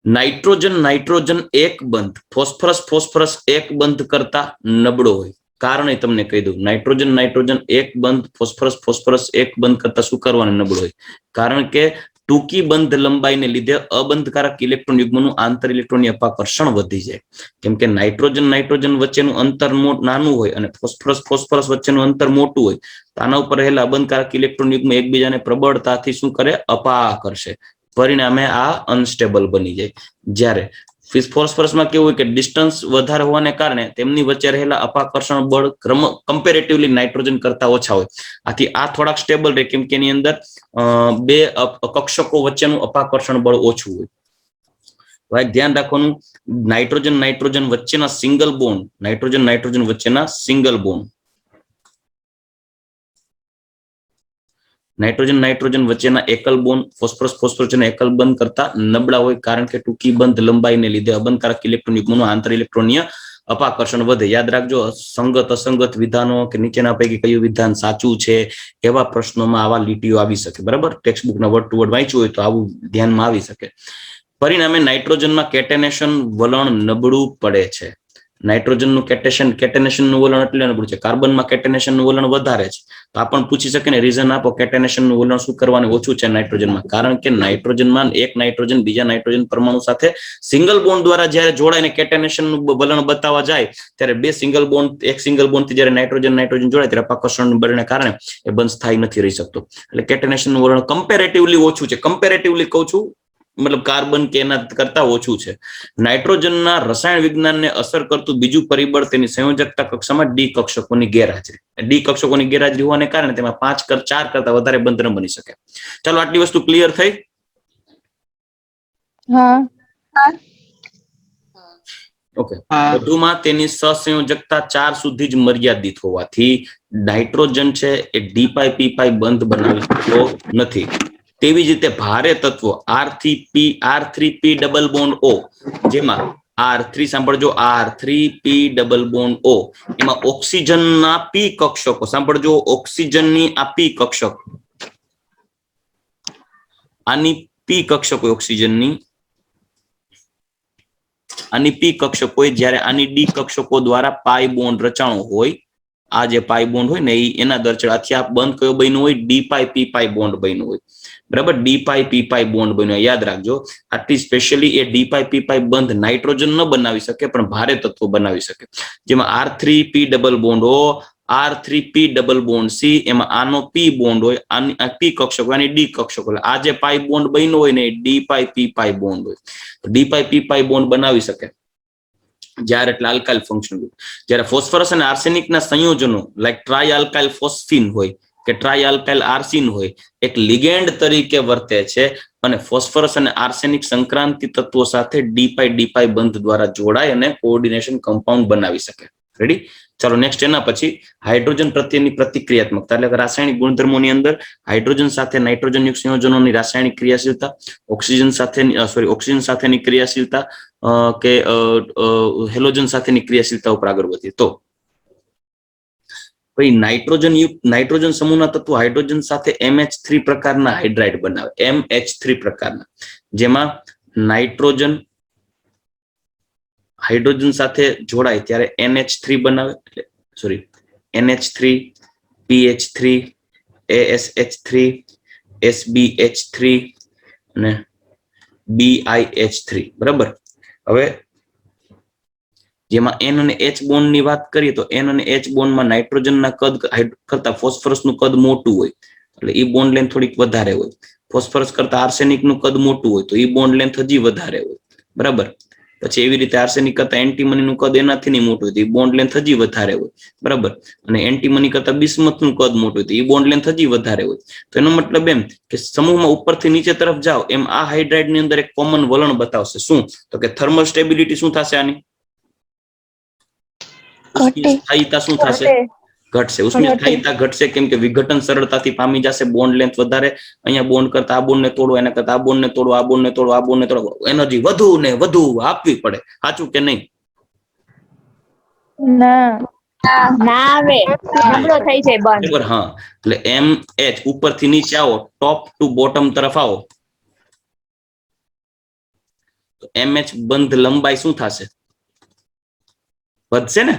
નાઇટ્રોજન એક બંધ, ફોસ્ફરસ એક બંધ કરતા નબળો હોય. કારણ એ તમને કહી દઉં, નાઇટ્રોજન એક બંધ, ફોસ્ફરસ એક બંધ કરતા શું કરવાનું નબળો હોય? કારણ કે ટૂંકી બંધ લંબાઈને લીધે અબંધકારક ઇલેક્ટ્રોન યુગ્મનું આંતર ઇલેક્ટ્રોનની અપાકર્ષણ વધી જાય. કેમ કે નાઇટ્રોજન વચ્ચેનું અંતર નાનું હોય અને ફોસ્ફરસ વચ્ચેનું અંતર મોટું હોય, તો આના ઉપર રહેલા અબંધકારક ઇલેક્ટ્રોન યુગ્મ એકબીજાને પ્રબળતાથી શું કરે? અપાકર્ષે. પરિણામે આ અનસ્ટેબલ બની જાય. જ્યારે ફોસ્ફરસમાં કેવું હોય કે ડિસ્ટન્સ વધારે હોવાને કારણે તેમની વચ્ચે રહેલા અપાકર્ષણ બળ કમ્પેરેટિવલી નાઇટ્રોજન કરતા ઓછા હોય. આથી આ થોડાક સ્ટેબલ રહે, કેમ કે એની અંદર બે કક્ષકો વચ્ચેનું અપાકર્ષણ બળ ઓછું હોય. ધ્યાન રાખવાનું, નાઇટ્રોજન વચ્ચેના સિંગલ બોન્ડ, નાઇટ્રોજન વચ્ચેના સિંગલ બોન્ડ, નાઇટ્રોજન વચ્ચેના એકલ બોન્ડ ફોસ્ફરસ એકલ બંધ કરતા નબળા હોય, કારણ કે ટૂંકી બંધ લંબાઈને લીધે અબંધકારક ઇલેક્ટ્રોન યુગ્મનું આંતર ઇલેક્ટ્રોનીય અપાકર્ષણ વધે. યાદ રાખજો, સંગત અસંગત વિધાનો કે નીચેના પૈકી કયું વિધાન સાચું છે એવા પ્રશ્નોમાં આવા લીટીઓ આવી શકે. બરાબર. ટેક્સ્ટ બુકના વર્ડ ટુ વર્ડ વાંચ્યું હોય તો આવું ધ્યાનમાં આવી શકે. પરિણામે નાઇટ્રોજનમાં કેટેનેશન વલણ નબળું પડે છે. નાઇટ્રોજનનું કેટેનેશનનું વલણ એટલે નબળું છે. કાર્બનમાં કેટેનેશનનું વલણ વધારે છે. તો આ પણ પૂછી શકે ને, રીઝન આપો, કેટેનેશનનું વલણ શું કરવાનું ઓછું છે નાઇટ્રોજનમાં? કારણ કે નાઇટ્રોજનમાં એક નાઇટ્રોજન બીજા નાઇટ્રોજન પરમાણુ સાથે સિંગલ બોન્ડ દ્વારા જ્યારે જોડાઈને કેટેનેશનનું વલણ બતાવવા જાય, ત્યારે એક સિંગલ બોન્ડ થી જ્યારે નાઇટ્રોજન જોડાય ત્યારે અપાકર્ષણ બળને કારણે એ બંધ સ્થાયી નથી રહી શકતો. એટલે કેટેનેશનનું વલણ કમ્પેરેટિવલી ઓછું છે. કમ્પેરેટિવલી કહું છું, મતલબ કાર્બન કે એના કરતા ઓછું છે. નાઇટ્રોજનના રસાયણ વિજ્ઞાનને અસર કરતું બીજું પરિબળ તેની સંયોજકતા કક્ષામાં ડી કક્ષકોની ગેરહાજરી. ડી કક્ષકોની ગેરહાજરી હોવાને કારણે તેમાં 4 કરતા વધારે બંધ ન બની શકે. ચાલો, આટલી વસ્તુ ક્લિયર થઈ? હા. ઓકે. વધુમાં તેની સહસંયોજકતા 4 સુધી જ મર્યાદિત હોવાથી નાઇટ્રોજન છે એ ડી પાઈ બંધ બનાવી શકતો નથી. તેવી જ રીતે ભારે તત્વો R3P ડબલ બોન્ડ O, જેમાં R3 સાંભળજો, R3P ડબલ બોન્ડ O, એમાં ઓક્સિજનના P કક્ષકો, સાંભળજો, ઓક્સિજનની આ P કક્ષક, આની P કક્ષકો, ઓક્સિજનની આની P કક્ષકો હોય, જ્યારે આની ડી કક્ષકો દ્વારા પાઈ બોન્ડ રચાણો હોય. આ જે પાઈ બોન્ડ હોય ને એના દરચડાથી આ બંધ કયો બન્યો હોય? ડી પાઈ બોન્ડ બન્યો હોય. બરાબર. ડી પાઈ બોન્ડ બન્યો. યાદ રાખજો, આટલી સ્પેશિયલી એ ડી પાઈ બંધ નાઇટ્રોજન ન બનાવી શકે, પણ ભારે તત્વો બનાવી શકે. જેમાં R3P double bond O, R3P double bond C, એમાં આનો P બોન્ડ હોય, આની P કક્ષક, આની ડી કક્ષક. એટલે આ જે પાઈ બોન્ડ બન્યો હોય ને એ ડી પાઈ બોન્ડ હોય. ડી પાઈ બોન્ડ બનાવી શકે જ્યારે એટલે આલ્કાઇલ ફંક્શન ગ્રુપ. જ્યારે ફોસ્ફરસ અને આર્સેનિકના સંયોજનો લાઈક ટ્રાય આલ્કાઇલ ફોસ્ફીન હોય કે ટ્રાય આલ્કાઇલ આર્સિન હોય, એક લિગેન્ડ તરીકે વર્તે છે અને ફોસ્ફરસ અને આર્સેનિક સંક્રાંતિ તત્વો સાથે ડી પાઈ બંધ દ્વારા જોડાય અને કોઓર્ડિનેશન કમ્પાઉન્ડ બનાવી શકે. રેડી? ચાલો નેક્સ્ટ. એના પછી હાઇડ્રોજન પ્રત્યેની પ્રતિક્રિયાત્મકતા, એટલે કે રાસાયણિક ગુણધર્મોની અંદર હાઇડ્રોજન સાથે નાઇટ્રોજન યુક્ત સંયોજનોની રાસાયણિક ક્રિયાશીલતા, ઓક્સિજન સાથેની ક્રિયાશીલતા કે હેલોજન સાથેની ક્રિયાશીલતા ઉપર આગળ વધીએ તો ભાઈ નાઇટ્રોજન સમૂહના તત્વો હાઇડ્રોજન સાથે MH3 પ્રકારના હાઇડ્રાઇડ બનાવે. MH3 પ્રકારના, જેમાં નાઇટ્રોજન હાઇડ્રોજન સાથે જોડાય ત્યારે NH3 બનાવે, NH3, PH3, ASH3, SBH3 અને BiH3. બરાબર. હવે જેમાં N અને H બોન્ડ ની વાત કરીએ તો N અને H બોન્ડમાં નાઇટ્રોજનના કદ કરતા ફોસ્ફરસનું કદ મોટું હોય. એટલે ઈ બોન્ડ લેન્થ થોડીક વધારે હોય. ફોસ્ફરસ કરતા આર્સેનિક નું કદ મોટું હોય તો ઈ બોન્ડ લેન્થ હજી વધારે હોય, બરાબર. પછી એવી રીતે આર્સેનિક કરતા એન્ટીમની નું કદ એનાથી નહીં મોટું હોય તો ઈ બોન્ડ લેન્થ હજી વધારે હોય, બરાબર. અને એન્ટીમની કરતા બિસ્મથ નું કદ મોટું હોય તો ઈ બોન્ડ લેન્થ હજી વધારે હોય. તો એનો મતલબ એમ કે સમૂહમાં ઉપરથી નીચે તરફ જાઓ એમ આ હાઇડ્રાઇડ ની અંદર એક કોમન વલણ બતાવશે. શું? તો કે થર્મલ સ્ટેબિલિટી શું થશે આની? સ્થાયીતા શું થશે? ઘટશે. ઉષ્મીય સ્થાયીતા ઘટશે કેમ કે વિઘટન સરળતાથી પામી જશે, બોન્ડ લેન્થ વધારે. અહીંયા બોન્ડ કરતા આ બોન્ડ ને તોડો, એના કરતા આ બોન્ડ ને તોડો, આ બોન્ડ ને તોડો, આ બોન્ડ ને તોડો, એનર્જી વધુ ને વધુ આપવી પડે. સાચું કે નહીં? ના ના આવે, નબળો થઈ જાય બંધ. બરાબર. હા, એટલે એમ એચ ઉપરથી નીચે આવો, ટોપ ટુ બોટમ તરફ આવો તો એમ એચ બંધ લંબાઈ શું થશે? વધશે ને?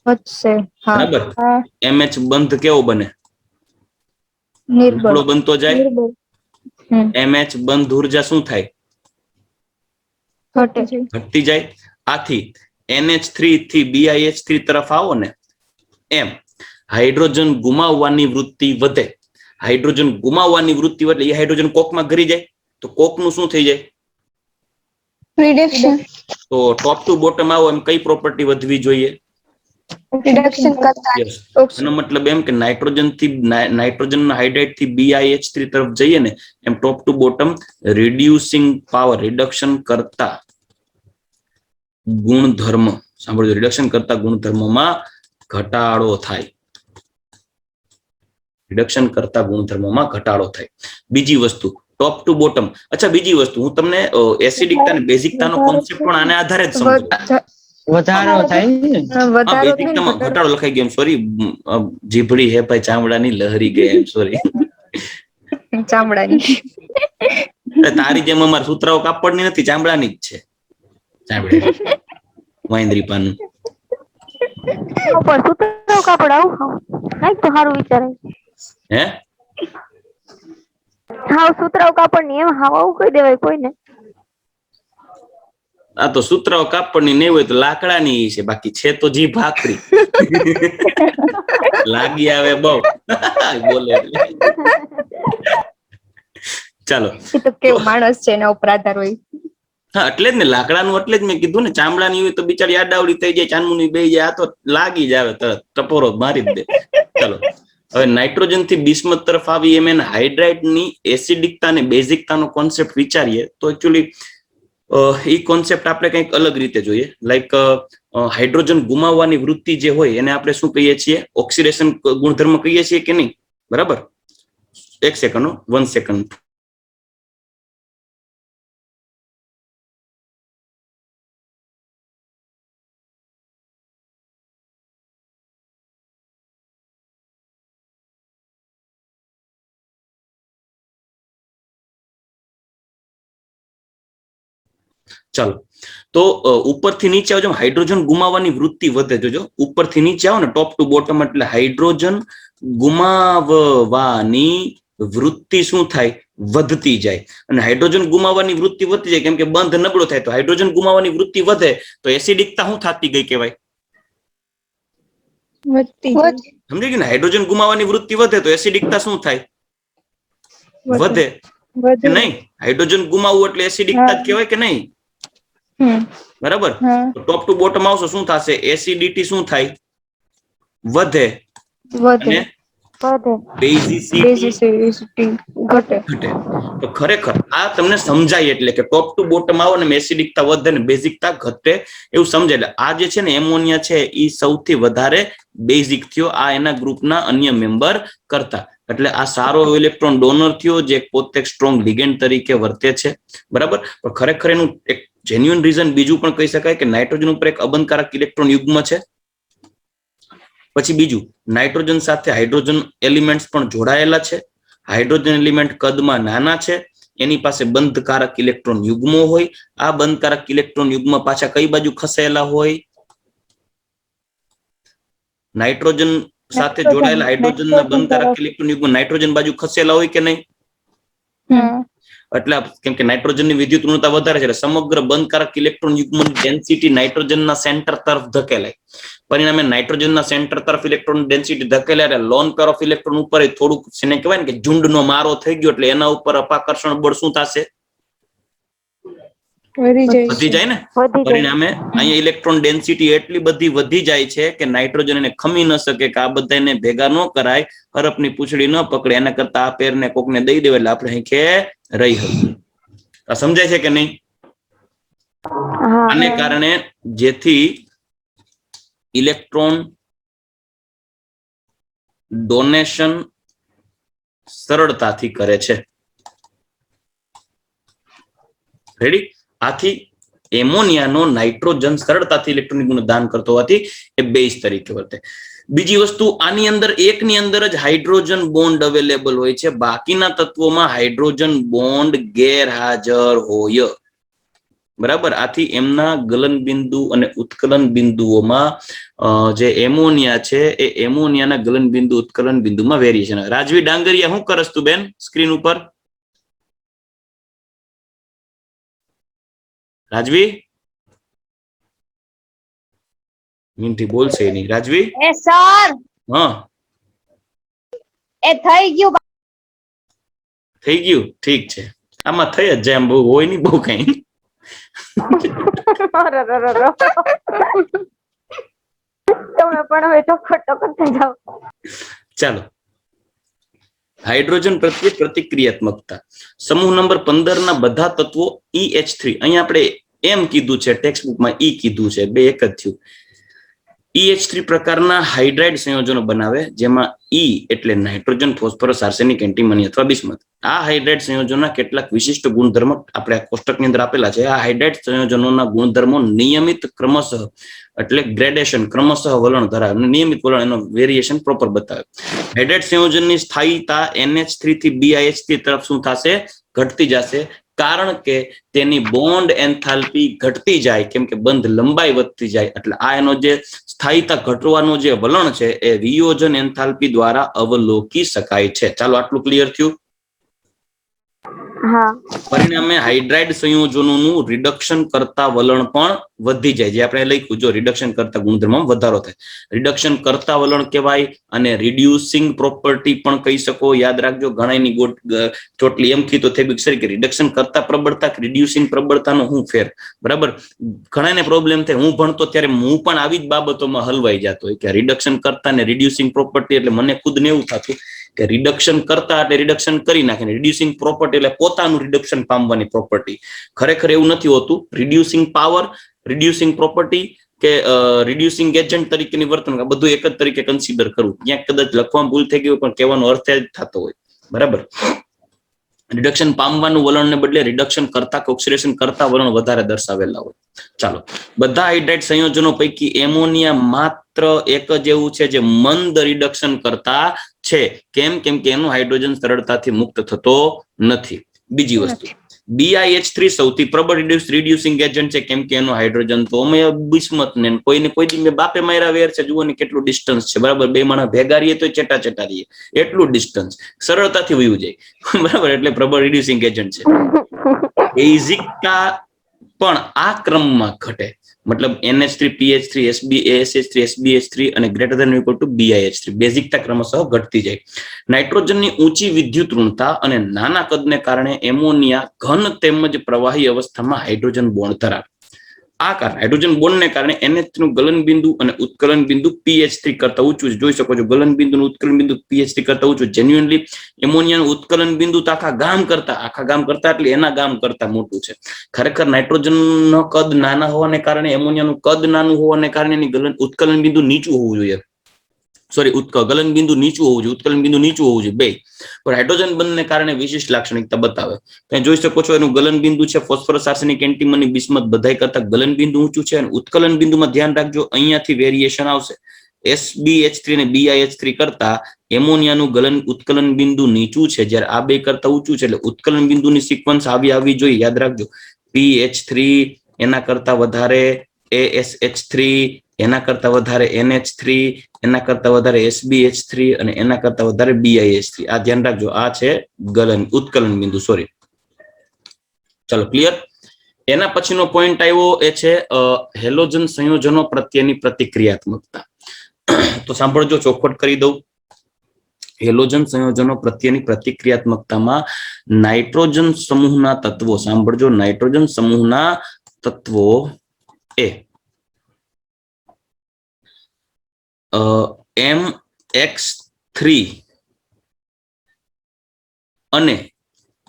વધશે. હા બરાબર. હા એમ એચ બંધ કેવો બને? નિર્બળ. નબળો બનતો જાય. નિર્બળ. હમ. એમ એચ બંધ ઉર્જા શું થાય? ઘટે. ઘટતી જાય. આથી NH3 થી BiH3 તરફ આવો ને એમ હાઇડ્રોજન ગુમાવવાની વૃત્તિ વધે. હાઇડ્રોજન ગુમાવવાની વૃત્તિ એટલે એ હાઇડ્રોજન કોકમાં ઘરી જાય તો કોકનું શું થઈ જાય? રિડક્શન. તો ટોપ ટુ બોટમ આવો એમ કઈ પ્રોપર્ટી વધવી જોઈએ? રિડક્શન કરતા Yes. એનો મતલબ એમ કે નાઇટ્રોજન હાઇડ્રેટ થી BiH3 તરફ જઈએ ને એમ top to bottom reducing power, reduction કરતા ગુણધર્મ, સાંભળજો, રિડક્શન કરતા ગુણધર્મમાં ઘટાડો થાય. રિડક્શન કરતા ગુણધર્મમાં ઘટાડો થાય. બીજી વસ્તુ ટોપ ટુ બોટમ. અચ્છા, બીજી વસ્તુ હું તમને એસિડિકતા અને બેઝિકતાનો કોન્સેપ્ટ પણ આને આધારે જ સમજાવું. વધારો થાય ને. હા, બેઝિકતામાં ઘટાડો લખાઈ ગયો, સોરી. જીભડી હે ભાઈ ચામડાની લહરી ગઈ, એમ સોરી. ચામડાની. તારી જેમ અમાર સૂત્રાઓ કાપડની નથી, ચામડાની જ છે. ચામડી વાંદરી પાનું. ઉપર સુતરાઉ કાપડ આવું નાખ તો સારું વિચારે. હે? હાવ સુતરાઉ કાપડ ની એમ હાવ આવું કહી દેવાય કોઈને. આ તો સૂત્રાઓ કાપડની નહીં હોય તો લાકડાની છે, બાકી છે તો જીભ આકરી. લાગી આવે બહુ બોલે એટલે. ચાલો, એ તો કેવો માણસ છે એના ઉપર આધાર હોય. હા એટલે જ ને, લાકડાનું એટલે જ મેં કીધું ને. ચામડાની હોય તો બિચારી આડાવડી થઈ જાય, ચાંદમુની બે જાય, આ તો લાગી જ આવે તરત, ટપોરો મારી જ દે. ચાલો, હવે નાઇટ્રોજન થી બિસ્મથ તરફ આવી એમ એને હાઇડ્રાઇડ ની એસિડિકતા અને બેઝિકતાનો કોન્સેપ્ટ વિચારીએ તો એકચ્યુઅલી એ કોન્સેપ્ટ આપણે કંઈક અલગ રીતે જોઈએ. લાઈક હાઇડ્રોજન ગુમાવવાની વૃત્તિ જે હોય એને આપણે શું કહીએ છીએ? ઓક્સિડેશન ગુણધર્મ કહીએ છીએ કે નહીં? બરાબર. એક સેકન્ડ, 1 સેકન્ડ. ચાલો, તો ઉપરથી નીચે આવજો. હાઇડ્રોજન ગુમાવવાની વૃત્તિ વધે. જોજો, ઉપરથી નીચે આવો ને ટોપ ટુ બોટમ એટલે હાઇડ્રોજન ગુમાવવાની વૃત્તિ શું થાય? વધતી જાય. અને હાઇડ્રોજન ગુમાવવાની વૃત્તિ વધતી જાય કેમ કે બંધ નબળો થાય. તો હાઇડ્રોજન ગુમાવવાની વૃત્તિ વધે તો એસિડિકતા શું થતી ગઈ કહેવાય? સમજી ગયું ને? હાઇડ્રોજન ગુમાવવાની વૃત્તિ વધે તો એસિડિકતા શું થાય? વધે કે નહીં? હાઇડ્રોજન ગુમાવવું એટલે એસિડિકતા જ કહેવાય કે નહીં? બરાબર. ટોપ ટુ બોટમ આવશો શું થશે? એસિડિટી શું થાય? વધે. અને બેઝિસિટી ઘટે. તો ખરેખર આ તમને સમજાય એટલે કે ટોપ ટુ બોટમ આવો ને એસિડિકતા વધે ને બેઝિકતા ઘટે એવું સમજાય. એટલે આ જે છે ને એમોનિયા છે એ સૌથી વધારે બેઝિક થયો આ એના ગ્રુપના અન્ય મેમ્બર કરતા. એટલે આ સારો ઇલેક્ટ્રોન ડોનર થયો જે પોતે સ્ટ્રોંગ લિગેન્ડ તરીકે વર્તે છે. બરાબર. પણ ખરેખર એનું એક જેન્યુઅન રીઝન બીજું પણ કહી શકાય કે નાઇટ્રોજન ઉપર એક અબંધકારક ઇલેક્ટ્રોન યુગ્મ છે. પછી બીજું, નાઇટ્રોજન સાથે હાઇડ્રોજન એલિમેન્ટ્સ પણ જોડાયેલા છે. હાઇડ્રોજન એલિમેન્ટ કદમાં નાના છે, એની પાસે બંધકારક ઇલેક્ટ્રોન યુગ્મો હોય. આ બંધકારક ઇલેક્ટ્રોન યુગ્મ પાછા કઈ બાજુ ખસેલા હોય? નાઇટ્રોજન સાથે જોડાયેલા હાઇડ્રોજનના બંધકારક ઇલેક્ટ્રોન યુગ્મ નાઇટ્રોજન બાજુ ખસેલા હોય કે નહીં? એટલે કેમ કે નાઇટ્રોજનની વિદ્યુત ઋણતા વધારે છે એટલે સમગ્ર બંધકારક ઇલેક્ટ્રોન યુગ્મની ડેન્સિટી નાઇટ્રોજનના સેન્ટર તરફ ધકેલાય. પરિણામે નાઇટ્રોજનના સેન્ટર તરફ ઇલેક્ટ્રોન ડેન્સિટી ધકેલાય એટલે લોન પેર ઓફ ઇલેક્ટ્રોન ઉપર થોડુંક એને કહેવાય ને કે ઝુંડનો મારો થઈ ગયો એટલે એના ઉપર અપાકર્ષણ બળ શું થશે? વધી જાય ને. પરિણામે અહીંયા ઇલેક્ટ્રોન ડેન્સિટી એટલી બધી વધી જાય છે કે નાઇટ્રોજન એને ખમી ન શકે કે આ બધાને ભેગા ન કરાય, હરફની પૂંછડી ન પકડે, એના કરતા આ પેરને કોકને દઈ દેવા એટલે આપણે અહીં કે રહી હતી. આ સમજાય છે કે નહીં? આને કારણે જેથી ઇલેક્ટ્રોન ડોનેશન સરળતાથી કરે છે. રેડી? આથી એમોનિયાનો નાઇટ્રોજન સરળતાથી ઇલેક્ટ્રોન દાન કરતો હોવાથી એ બેઝ તરીકે વર્તે. બીજી વસ્તુ, આની અંદર એકની અંદર જ હાઇડ્રોજન બોન્ડ અવેલેબલ હોય છે, બાકીના તત્વોમાં હાઇડ્રોજન બોન્ડ ગેરહાજર હોય. બરાબર? આથી એમના ગલન બિંદુ અને ઉત્કલન બિંદુઓમાં જે એમોનિયા છે એ એમોનિયાના ગલન બિંદુ ઉત્કલન બિંદુમાં વેરિએશન. રાજવી ડાંગરિયા, શું કરસ તું બેન સ્ક્રીન ઉપર? રાજવી મિનથી બોલશે નહીં. રાજવી એ સર હા એ થઈ ગયું. થઈ ગયું? ઠીક છે. આમાં થઈ જ જાય, એમ બહુ હોય નહીં બહુ કઈ. તમે પણ હવે ચોખટ થઈ જાઓ. ચાલો, હાઇડ્રોજન પ્રત્યે પ્રતિક્રિયાત્મકતા. સમૂહ નંબર 15 ના બધા તત્વો EH3, અહીંયા આપણે એમ કીધું છે, ટેક્સ્ટ બુકમાં ઈ કીધું છે, બે એક જ થયું. EH3 પ્રકારના હાઇડ્રાઇડ સંયોજનો બનાવે, જેમાં ઈ એટલે નાઇટ્રોજન, ફોસ્ફરસ, આર્સેનિક, એન્ટીમની અથવા બિસ્મથ. આ હાઇડ્રાઇડ સંયોજનોના કેટલાક વિશિષ્ટ ગુણધર્મો આપણે આ કોષ્ટકની અંદર આપેલા છે. આ હાઇડ્રાઇડ સંયોજનોના ગુણધર્મો નિયમિત ક્રમશઃ એટલે ગ્રેડેશન ક્રમશઃ વલણ ધરાવે, નિયમિત વલણ એનો વેરિએશન પ્રોપર બતાવે. હાઇડ્રાઇડ સંયોજનની સ્થાયીતા NH3 થી BiH3 તરફ શું થશે? ઘટતી જશે, કારણ કે તેની બોન્ડ એન્થાલ્પી ઘટતી જાય, કેમ કે બંધ લંબાઈ વધતી જાય. એટલે આ એનો જે સ્થાયીતા ઘટવાનો જે વલણ છે એ વિયોજન એન્થાલ્પી દ્વારા અવલોકી શકાય છે. ચાલો, આટલું ક્લિયર થયું? પરિણામે હાઇડ્રાઇડ સંયોજનોનું રિડક્શન કરતા વલણ પણ વધી જાય, જે આપણે લખ્યું, જો રિડક્શન કરતા ગુણધર્મમાં વધારો થાય. રિડક્શન કરતા વલણ કહેવાય અને રિડ્યુસિંગ પ્રોપર્ટી પણ કહી શકો. યાદ રાખજો, ઘણાની ચોટલી એમ કીધું થઈ સર કે રિડક્શન કરતા પ્રબળતા રિડ્યુસિંગ પ્રબળતાનો શું ફેર? બરાબર, ઘણાને પ્રોબ્લેમ થાય. હું ભણતો ત્યારે હું પણ આવી જ બાબતોમાં હલવાઈ જતો હોય કે રિડક્શન કરતા ને રિડ્યુસિંગ પ્રોપર્ટી એટલે મને ખુદને એવું થતું કે રિડક્શન કરતા એટલે રિડક્શન કરી નાખે, રિડ્યુસિંગ પ્રોપર્ટી એટલે પોતાનું રિડક્શન પામવાની પ્રોપર્ટી. ખરેખર એવું નથી હોતું. રિડ્યુસિંગ પાવર, રિડ્યુસિંગ પ્રોપર્ટી કે રિડ્યુસિંગ એજન્ટ તરીકેની વર્તન બધું એક જ તરીકે કન્સિડર કરવું. ક્યાંક કદાચ લખવામાં ભૂલ થઈ ગયું પણ કહેવાનો અર્થ જ થતો હોય. બરાબર, રિડક્શન પામવાનું વલણને બદલે રિડક્શન કરતા ઓક્સિડેશન કરતા વલણ વધારે દર્શાવેલા હોય. ચાલો, બધા હાઇડ્રાઇડ સંયોજનો પૈકી એમોનિયા માત્ર એક જ એવું છે જે મંદ રિડક્શન કરતા છે. કેમ? કેમ કે એનું હાઇડ્રોજન સરળતાથી મુક્ત થતો નથી. બીજી વસ્તુ, BiH3 સૌથી પ્રબળ રિડ્યુસિંગ એજન્ટ છે, કેમ કે એનું હાઇડ્રોજન તો અમે બિસ્મથ ને કોઈને કોઈ દી મેં બાપે માર્યા વેર છે. જુઓ ને કેટલું ડિસ્ટન્સ છે. બરાબર, બે માણસ ભેગા રહીએ તો ચેટા રહીએ, એટલું ડિસ્ટન્સ સરળતાથી વયું જાય. બરાબર, એટલે પ્રબળ રિડ્યુસિંગ એજન્ટ છે. બેઝિકતા પણ આ ક્રમમાં ઘટે, મતલબ NH3, PH3, SH3, SBH3 અને greater than equal to BiH3 બેઝિકતા ક્રમશઃ ઘટતી જાય. નાઇટ્રોજનની ઊંચી વિદ્યુત ઋણતા અને નાના કદને કારણે એમોનિયા ઘન તેમજ પ્રવાહી અવસ્થામાં હાઇડ્રોજન બોન્ડ ધરાવે. આ કારણે હાઇડ્રોજન બોન્ડને કારણે NH3 નું ગલન બિંદુ અને ઉત્કલન બિંદુ PH3 કરતા ઊંચું છે. જોઈ શકો છો, ગલન બિંદુ અને ઉત્કલન બિંદુ PH3 કરતા ઊંચું. જેન્યુઅનલી એમોનિયાનું ઉત્કલન બિંદુ તો આખા ગામ કરતા એટલે એના ગામ કરતા મોટું છે. ખરેખર નાઇટ્રોજનનો કદ નાના હોવાને કારણે એમોનિયાનું કદ નાનું હોવાને કારણે એની ઉત્કલન બિંદુ નીચું હોવું જોઈએ. ગલન બિંદુ નીચું હોવું જોઈએ, ઉત્કલન બિંદુ નીચું હોવું જોઈએ, બે. પણ હાઇડ્રોજન બંધને કારણે વિશિષ્ટ લાક્ષણિકતા બતાવે. તમે જોઈ શકો છો, એનું ગલન બિંદુ છે ફોસ્ફરસ, આર્સેનિક, એન્ટીમની, બિસ્મથ બધાય કરતા ગલન બિંદુ ઊંચું છે. અને ઉત્કલન બિંદુમાં ધ્યાન રાખજો, અહીંયાથી વેરિએશન આવશે. SBH3 અને BiH3 કરતા એમોનિયાનું ઉત્કલન બિંદુ નીચું છે, જ્યારે આ બે કરતા ઊંચું છે. એટલે ઉત્કલન બિંદુની સિક્વન્સ આવી જોઈએ. યાદ રાખજો, PH3 એના કરતા વધારે ASH3, એના કરતા વધારે NH3, એના કરતા વધારે SBH3 અને એના કરતા વધારે BiH3. આ ધ્યાન રાખજો, આ છે ઉત્કલન બિંદુ. સોરી, ચલો ક્લિયર. એના પછીનો પોઈન્ટ આવ્યો એ છે હેલોજન સંયોજનો પ્રત્યેની પ્રતિક્રિયાત્મકતા. તો સાંભળજો, ચોખવટ કરી દઉં. હેલોજન સંયોજનો પ્રત્યેની પ્રતિક્રિયાત્મકતામાં નાઇટ્રોજન સમૂહના તત્વો, સાંભળજો, નાઇટ્રોજન સમૂહના તત્વો એ MX3 અને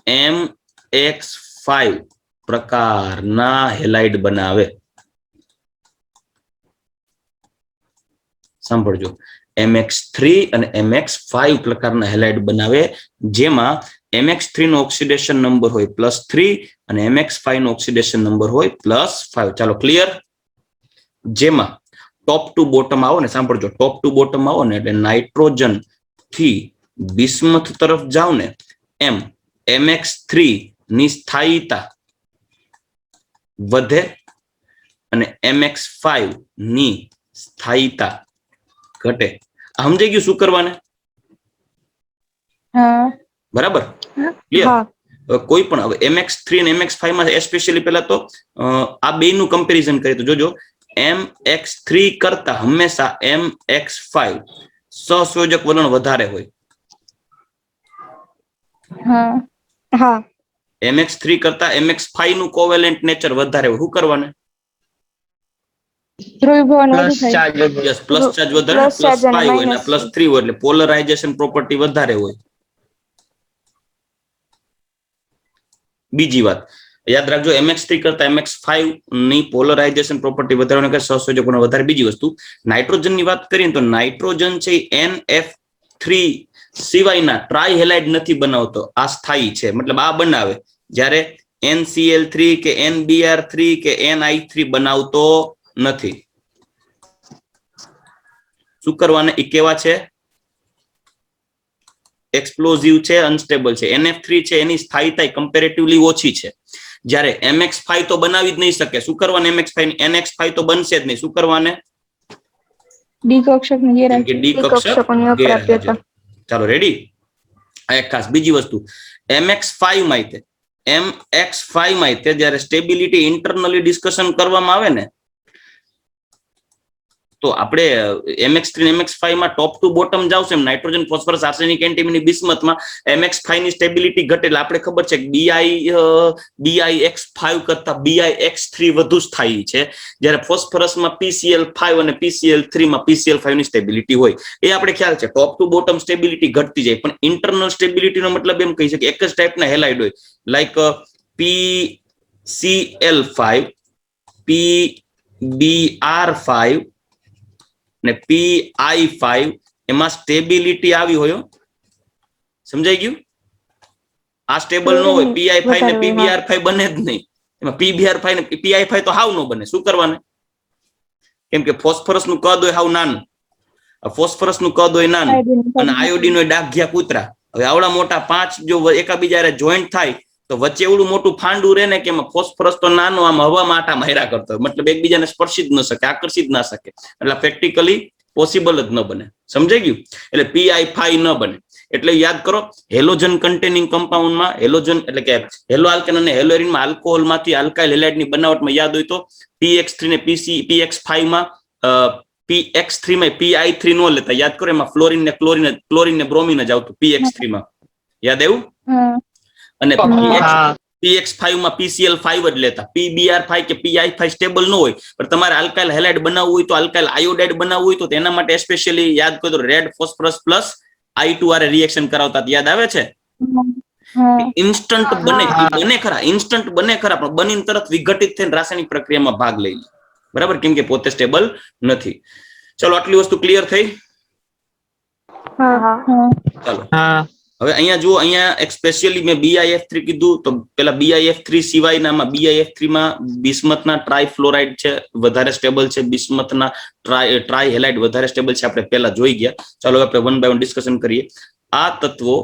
MX5 પ્રકારના હેલાઇડ બનાવે. સાંભળજો, MX3 અને MX5 પ્રકારના હેલાઇડ બનાવે, જેમાં MX3 નો ઓક્સિડેશન નંબર હોય +3 અને MX5 નો ઓક્સિડેશન નંબર હોય +5. ચાલો ક્લિયર. જેમાં ટોપ ટુ બોટમ આવો ને, સાંભળજો, ટોપ ટુ બોટમ આવો ને એટલે નાઇટ્રોજન થી બિસ્મથ તરફ જાવ ને એમ MX3 ની સ્થાયીતા વધે અને MX5 ની સ્થાયીતા ઘટે. સમજાઈ ગયું શું કરવાને? બરાબર, ક્લિયર. કોઈ પણ હવે MX3 અને MX5 માં એસ્પેશિયલી પહેલા તો આ બે નું કમ્પેરિઝન કરીએ તો જોજો, MX3 કરતા હંમેશા MX5 સહસંયોજક વલણ વધારે હોય. MX3 કરતા MX5 નું કોવેલેન્ટ નેચર વધારે હોય. શું કરવાને? Plus charge yes, plus charge વધારે, +5 હોય ને +3 હોય એટલે પોલરાઇઝેશન પ્રોપર્ટી વધારે હોય. બીજી વાત યાદ રાખજો, MX3 કરતા MX5 ની પોલરાઇઝેશન પ્રોપર્ટી વધારે કે સહસંયોજક વલણ વધારે. બીજી વસ્તુ, નાઇટ્રોજન ની વાત કરીએ તો નાઇટ્રોજન છે NF3 સિવાયના ટ્રાય હેલાઇડ નથી બનાવતો. આ સ્થાયી છે, મતલબ આ બનાવે, જ્યારે NCl3 કે NBr3 કે NI3 બનાવતો નથી. શું કરવાને? એ કેવા છે? એક્સપ્લોઝિવ છે, અનસ્ટેબલ છે. NF3 છે એની સ્થાયીતા કમ્પેરેટિવલી ઓછી છે, જ્યારે MX5 તો બનાવી જ નહીં શકે. શું કરવાને? NX5 તો બનશે જ નહીં. શું કરવાને? ડી કક્ષક. ચાલો રેડી. આ એક ખાસ બીજી વસ્તુ, MX5 માં જ્યારે સ્ટેબિલિટી ઇન્ટરનલી ડિસ્કશન કરવામાં આવે ને, તો આપણે MX3 MX5 માં ટોપ ટુ બોટમ જાવ છે, નાઇટ્રોજન, ફોસ્ફરસ, આર્સેનિક, એન્ટીમની બિસ્મથમાં MX5 ની સ્ટેબિલિટી ઘટે. એટલે આપણે ખબર છે કે BiX5 કરતા BiX3 વધુ સ્થાયી છે, જ્યારે ફોસ્ફરસમાં PCl5 અને PCl3 માં PCl5 ની સ્ટેબિલિટી હોય. એ આપણે ખ્યાલ છે. ટોપ ટુ બોટમ સ્ટેબિલિટી ઘટતી જાય, પણ ઇન્ટરનલ સ્ટેબિલિટીનો મતલબ એમ કહી શકે એક જ ટાઈપના હેલાઇડ હોય, લાઈક PCl5, PBr5 ને PI5, એમાં સ્ટેબિલિટી આવી હોય. સમજાઈ ગયું? આ સ્ટેબલ ન હોય. PI5 ને PBr5 બને જ નહીં. એમાં PBr5 ને PI5 તો હાવ ન બને. શું કરવાને? કેમ કે ફોસ્ફરસ નું કદ હોય હાવ નાનું, ફોસ્ફરસ નું કદ હોય નાનું, અને આયોડિન હોય ડાઘિયા કૂતરા. હવે આવડા મોટા 5 જો એકાબીજા જોઈન્ટ થાય તો વચ્ચે એવડું મોટું ફાંડું રહે ને કે એમાં ફોસ્ફરસ તો નાનો આમ હવામાં આટા માર્યા કરતો હોય, મતલબ એકબીજાને સ્પર્શી જ ન શકે, આકર્ષિત ના શકે, એટલે પ્રેક્ટિકલી પોસિબલ જ ન બને. સમજાઈ ગયું? એટલે PI5 ન બને. એટલે યાદ કરો, હેલોજન કન્ટેનિંગ કમ્પાઉન્ડમાં હેલોજન એટલે કે હેલો આલ્કેન અને હેલોએરિનમાં આલ્કોહોલમાંથી આલ્કાઇલ હેલાઇડની બનાવટમાં યાદ હોય તો PX3 ને PX5 માં PX3 માં PI3 નો લેતા. યાદ કરો, એમાં ફ્લોરિન ને બ્રોમિન જ આવતું PX3 માં. યાદ આવ્યું? અને PX5 માં PCl5 જ લેતા. PBr5 કે PI5 સ્ટેબલ ન હોય, પણ તમારે આલ્કાઇલ હેલાઇડ બનાવવું હોય તો, આલ્કાઇલ આયોડાઇડ બનાવવું હોય તો તેના માટે સ્પેશિયલી યાદ કરો, red phosphorus plus I2R reaction કરાવતા. યાદ આવે છે? ઇન્સ્ટન્ટ બને ખરા, ઇન્સ્ટન્ટ બને ખરા, પણ બનીને તરત વિઘટિત થઈને રાસાયણિક પ્રક્રિયામાં ભાગ લઈ લે. બરાબર? કેમ કે પોતે સ્ટેબલ નથી. ચલો, આટલી વસ્તુ ક્લિયર થઈ? ચાલો હવે અહીંયા જુઓ, અહીંયા એક સ્પેશિયલી મેં BiF3 કીધું તો પેલા BiF3 સિવાયનામાં BiF3 માં બિસ્મથના ટ્રાયફ્લોરાઇડ છે વધારે સ્ટેબલ છે, બિસ્મથના ટ્રાય હેલાઇડ વધારે સ્ટેબલ છે, આપણે પહેલા જોઈ ગયા. ચાલો આપણે વન બાય વન ડિસ્કશન કરીએ. આ તત્વો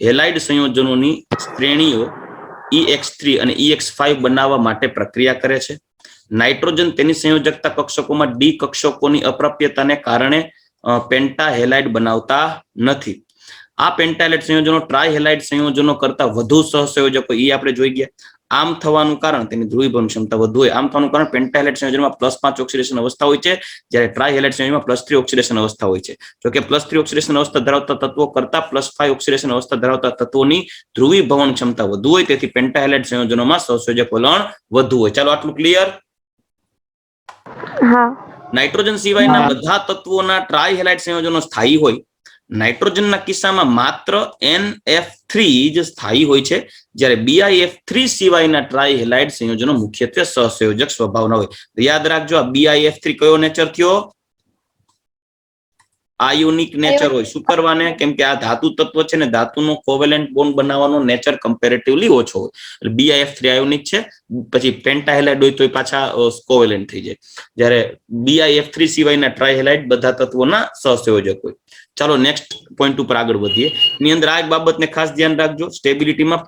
હેલાઇડ સંયોજનોની શ્રેણીઓ EX3 અને EX5 બનાવવા માટે પ્રક્રિયા કરે છે. નાઇટ્રોજન તેની સંયોજકતા કક્ષકોમાં ડી કક્ષકોની અપ્રાપ્યતાને કારણે પેન્ટા હેલાઇડ બનાવતા નથી. આ પેન્ટાહેલાઇડ સંયોજનો ટ્રાય હેલાઇડ સંયોજનો કરતા વધુ સહસંયોજકો, એ આપણે જોઈ ગયા. આમ થવાનું કારણ તેની ધ્રુવીભવન ક્ષમતા વધુ હોય. આમ થવાનું કારણ પેન્ટાહેલાઇડ સંયોજનમાં +5 ઓક્સિડેશન અવસ્થા હોય છે, જ્યારે ટ્રાયહેલાઇડ સંયોજનમાં +3 ઓક્સિડેશન અવસ્થા હોય છે. જો કે +3 ઓક્સિડેશન અવસ્થા ધરાવતા તત્વો કરતા +5 ઓક્સિડેશન અવસ્થા ધરાવતા તત્વોની ધ્રુવીભવન ક્ષમતા વધુ હોય, તેથી પેન્ટાહેલાઇડ સંયોજનોમાં સહસંયોજક વલણ વધુ હોય. ચાલો આટલું ક્લિયર. હા. નાઇટ્રોજન સિવાયના બધા તત્વોના ટ્રાયહેલાઇડ સંયોજનો સ્થાયી હોય. નાઇટ્રોજનના કિસ્સામાં માત્ર NF3 જ સ્થાયી હોય છે, જ્યારે BiF3 સિવાયના ટ્રાયહેલાઇડ સંયોજનો મુખ્યત્વે સહસંયોજક સ્વભાવના હોય. યાદ રાખજો, આ BiF3 કયો નેચર થયો? આયોનિક નેચર હોય. શું કરવાને? કેમ કે આ ધાતુ તત્વ છે ને, ધાતુનો કોવેલેન્ટ બોન્ડ બનાવવાનો નેચર કમ્પેરેટિવલી ઓછો હોય. એટલે BiF3 આયોનિક છે, પછી પેન્ટાહેલાઇડ હોય તો પાછા કોવેલેન્ટ થઈ જાય, જ્યારે BiF3 સિવાયના ટ્રાયહેલાઇડ બધા તત્વોના સહસંયોજક હોય. ચાલો નેક્સ્ટ પોઈન્ટ ઉપર આગળ વધીએ. એની અંદર આ એક બાબતને ખાસ ધ્યાન રાખજો, સ્ટેબિલિટીમાં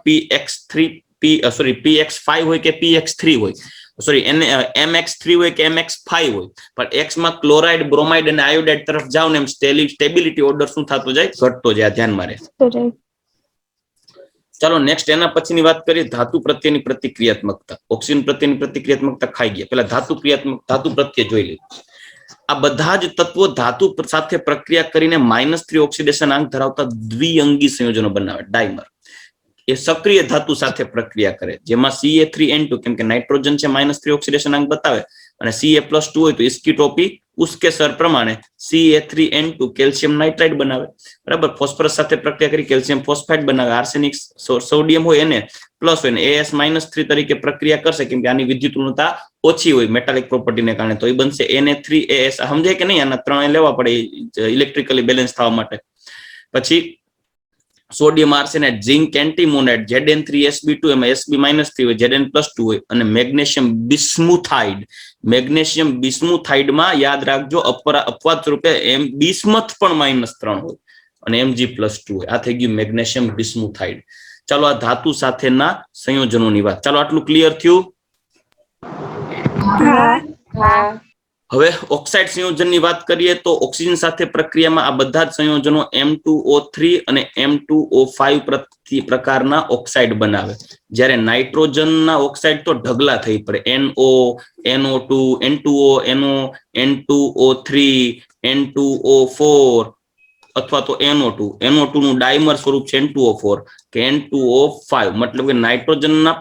PX5 હોય કે PX3 હોય, MX3 હોય કે MX5 હોય, પણ X માં ક્લોરાઇડ, બ્રોમાઇડ અને આયોડાઇડ તરફ જાવ ને એમ સ્ટેબિલિટી ઓર્ડર શું થતો જાય? ઘટતો જાય. ધ્યાનમાં રહે. ચાલો નેક્સ્ટ એના પછીની વાત કરીએ, ધાતુ પ્રત્યેની પ્રતિક્રિયાત્મકતા. ઓક્સિજન પ્રત્યેની પ્રતિક્રિયાત્મકતા ખાઈ ગયા, પેલા ધાતુ પ્રત્યે જોઈ લઈએ. આ બધા જ તત્વો ધાતુ સાથે પ્રક્રિયા કરીને -3 ઓક્સિડેશન આંક ધરાવતા દ્વિઅંગી સંયોજનો બનાવે, ડાયમર. એ સક્રિય ધાતુ સાથે પ્રક્રિયા કરે, જેમાં Ca3N2, કેમ કે નાઇટ્રોજન છે -3 ઓક્સિડેશન આંક બતાવે, અને Ca+2 હોય તો ઇસ્કીટોપી ઉસ્કેસર પ્રમાણે Ca3N2 કેલ્શિયમ નાઇટ્રાઇડ બનાવે. બરાબર. ફોસ્ફરસ સાથે પ્રક્રિયા કરી કેલ્શિયમ ફોસ્ફાઇડ બનાવે. આર્સેનિક, સોડિયમ હોય એને પ્લસ હોય ને As-3 તરીકે પ્રક્રિયા કરશે, કેમ કે આની વિદ્યુતઋણતા ઓછી હોય મેટાલિક પ્રોપર્ટીને કારણે, તો એ બનશે Na3As. સમજાય કે નહીં? આના 3 લેવા પડે ઇલેક્ટ્રિકલી બેલેન્સ થવા માટે. પછી સોડિયમ આર્સેનાઇડ, ઝિંક એન્ટીમોનાઇડ, Zn3Sb2, એમાં Sb-3 હોય, Zn+2 હોય, અને મેગ્નેશિયમ બિસ્મુથાઇડ. મેગ્નેશિયમ બિસ્મુથાઇડમાં યાદ રાખજો અપવાદ સ્વરૂપે બિસ્મથ પણ -3 હોય અને Mg+2 હોય. આ થઈ ગયું મેગ્નેશિયમ બિસ્મુથાઇડ. ચાલો આ ધાતુ સાથેના સંયોજનોની વાત. ચાલો આટલું ક્લિયર થયું? હવે ઓક્સાઇડ સંયોજનની વાત કરીએ તો ઓક્સિજન સાથે પ્રક્રિયામાં આ બધા જ સંયોજનો M2O3 અને M2O5 પ્રકારના ઓક્સાઇડ બનાવે, જ્યારે નાઇટ્રોજનના ઓક્સાઇડ તો ઢગલા થઈ પડે, NO, NO2, N2O, NO, N2O3, N2O4 અથવા તો NO2. NO2 નું ડાયમર સ્વરૂપ છે N2O4 કે N2O5. મતલબ કે નાઇટ્રોજનના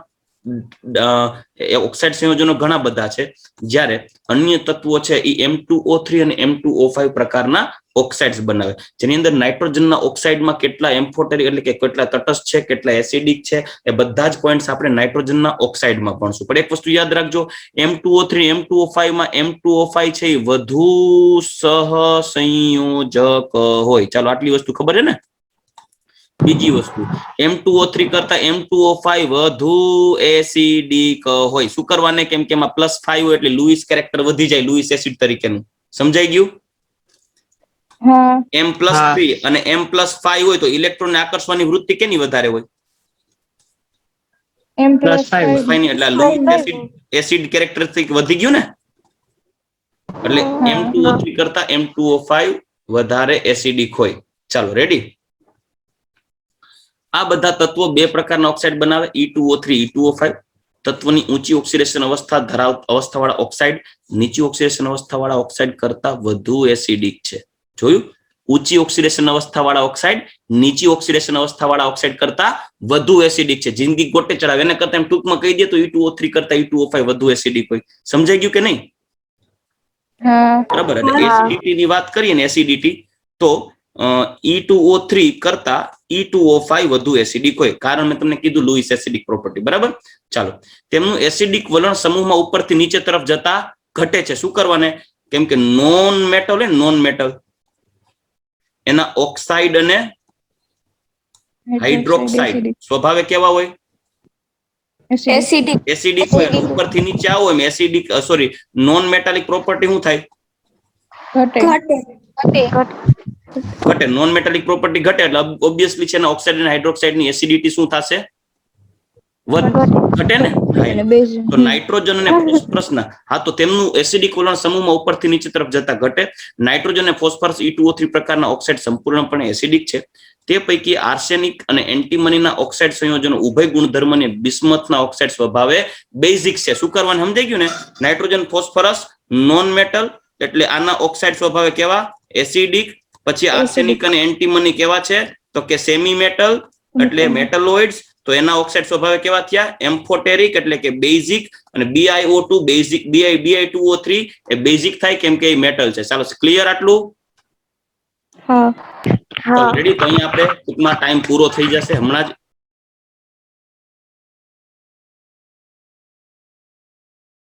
ઓક્સાઇડ સંયોજનો ઘણા બધા છે, જ્યારે અન્ય તત્વો છે એ M2O3 અને M2O5 પ્રકારના ઓક્સાઇડ્સ બનાવે, જેની અંદર નાઇટ્રોજનના ઓક્સાઇડમાં કેટલા એમ્ફોટેરિક એટલે કે કેટલા તટસ્થ છે, કેટલા એસિડિક છે, એ બધા જ પોઈન્ટ્સ આપણે નાઇટ્રોજનના ઓક્સાઇડમાં ભણશું. પણ એક વસ્તુ યાદ રાખજો, M2O3, M2O5 માં M2O5 છે એ વધુ સહસંયોજક હોય. ચાલો આટલી વસ્તુ ખબર છે ને? બીજી વસ્તુ, M2O3 કરતા M2O5 વધુ એસિડિક હોય. શું કરવાને? કેમ કે એમાં +5 હોય એટલે લુઈસ કેરેક્ટર વધી જાય, લુઈસ એસિડ તરીકેનું. સમજાઈ ગયું? M+3 અને M+5 હોય તો ઇલેક્ટ્રોનને આકર્ષવાની વૃત્તિ કેની વધારે હોય? M+5 ની. એટલે લુઈસ એસિડ કેરેક્ટરિસ્ટિક વધી ગયું ને, એટલે M2O3 કરતા M2O5 વધારે એસિડિક હોય. ચાલો રેડી. આ બધા તત્વો બે પ્રકારના ઓક્સાઇડ બનાવે, E2O3, E2O5. તત્વની ઊંચી ઓક્સિડેશન અવસ્થાવાળા ઓક્સાઇડ નીચી ઓક્સિડેશન અવસ્થાવાળા ઓક્સાઇડ કરતા વધુ એસિડિક છે. જોયું? ઊંચી ઓક્સિડેશન અવસ્થાવાળા ઓક્સાઇડ નીચી ઓક્સિડેશન અવસ્થાવાળા ઓક્સાઇડ કરતા વધુ એસિડિક છે. જિંદગી ગોટે ચડાવે. એને કરતા એમ ટૂંકમાં કહી દે તો E2O3 કરતા E2O5 વધુ એસિડિક હોય. સમજાઈ ગયું કે નહીં? બરાબર. એટલે એસિડિટી ની વાત કરીએ ને, એસિડિટી તો E2O3 કરતા E2O5 વધુ એસિડિક હોય. કારણ મેં તમને કીધું લુઈસ એસિડિક પ્રોપર્ટી. બરાબર. ચાલો, તેમનું એસિડિક વલણ સમૂહમાં ઉપરથી નીચે તરફ જતા ઘટે છે. શું કરવાને? કેમ કે નોન મેટલ હોય, નોન મેટલ એના ઓક્સાઇડ અને હાઇડ્રોક્સાઇડ સ્વભાવે કેવા હોય? એસિડિક હોય. ઉપરથી નીચે આવો એમ એસિડિક નોન મેટાલિક પ્રોપર્ટી શું થાય? ઘટે. નોન મેટાલિક પ્રોપર્ટી ઘટે એટલે ઓબ્વિયસલી છે ને ઓક્સાઇડ અને હાઇડ્રોક્સાઇડ ની એસિડિટી શું થશે? ઘટે ને. તો નાઇટ્રોજન અને ફોસ્ફરસના તો તેમનું એસિડિક વલણ સમૂહમાં ઉપરથી નીચે તરફ જતા ઘટે. નાઇટ્રોજન અને ફોસ્ફરસ E2O3 પ્રકારના ઓક્સાઇડ સંપૂર્ણપણે એસિડિક છે, તે પૈકી આર્સેનિક અને એન્ટીમનીના ઓક્સાઇડ સંયોજનો ઉભય ગુણધર્મને બિસ્મથના ઓક્સાઇડ સ્વભાવે બેઝિક છે. શું કરવાનું સમજાઈ ગયું ને? નાઇટ્રોજન ફોસ્ફરસ નોન મેટલ એટલે આના ઓક્સાઇડ સ્વભાવે કેવા? એસિડિક. પછી આર્સેનિક અને એન્ટીમની કેવા છે? તો કે સેમી મેટલ એટલે મેટલોઇડ્સ. તો એના ઓક્સાઇડ સ્વભાવે કેવા થયા? એમ્ફોટેરિક એટલે કે બેઝિક. અને BiO2 બેઝિક, Bi2O3 એ બેઝિક થાય કેમ કે એ મેટલ છે. ચાલો ક્લિયર આટલું? હા. રેડી? તો અહીંયા આપણે ટૂંકમાં ટાઈમ પૂરો થઈ જશે હમણાં જ.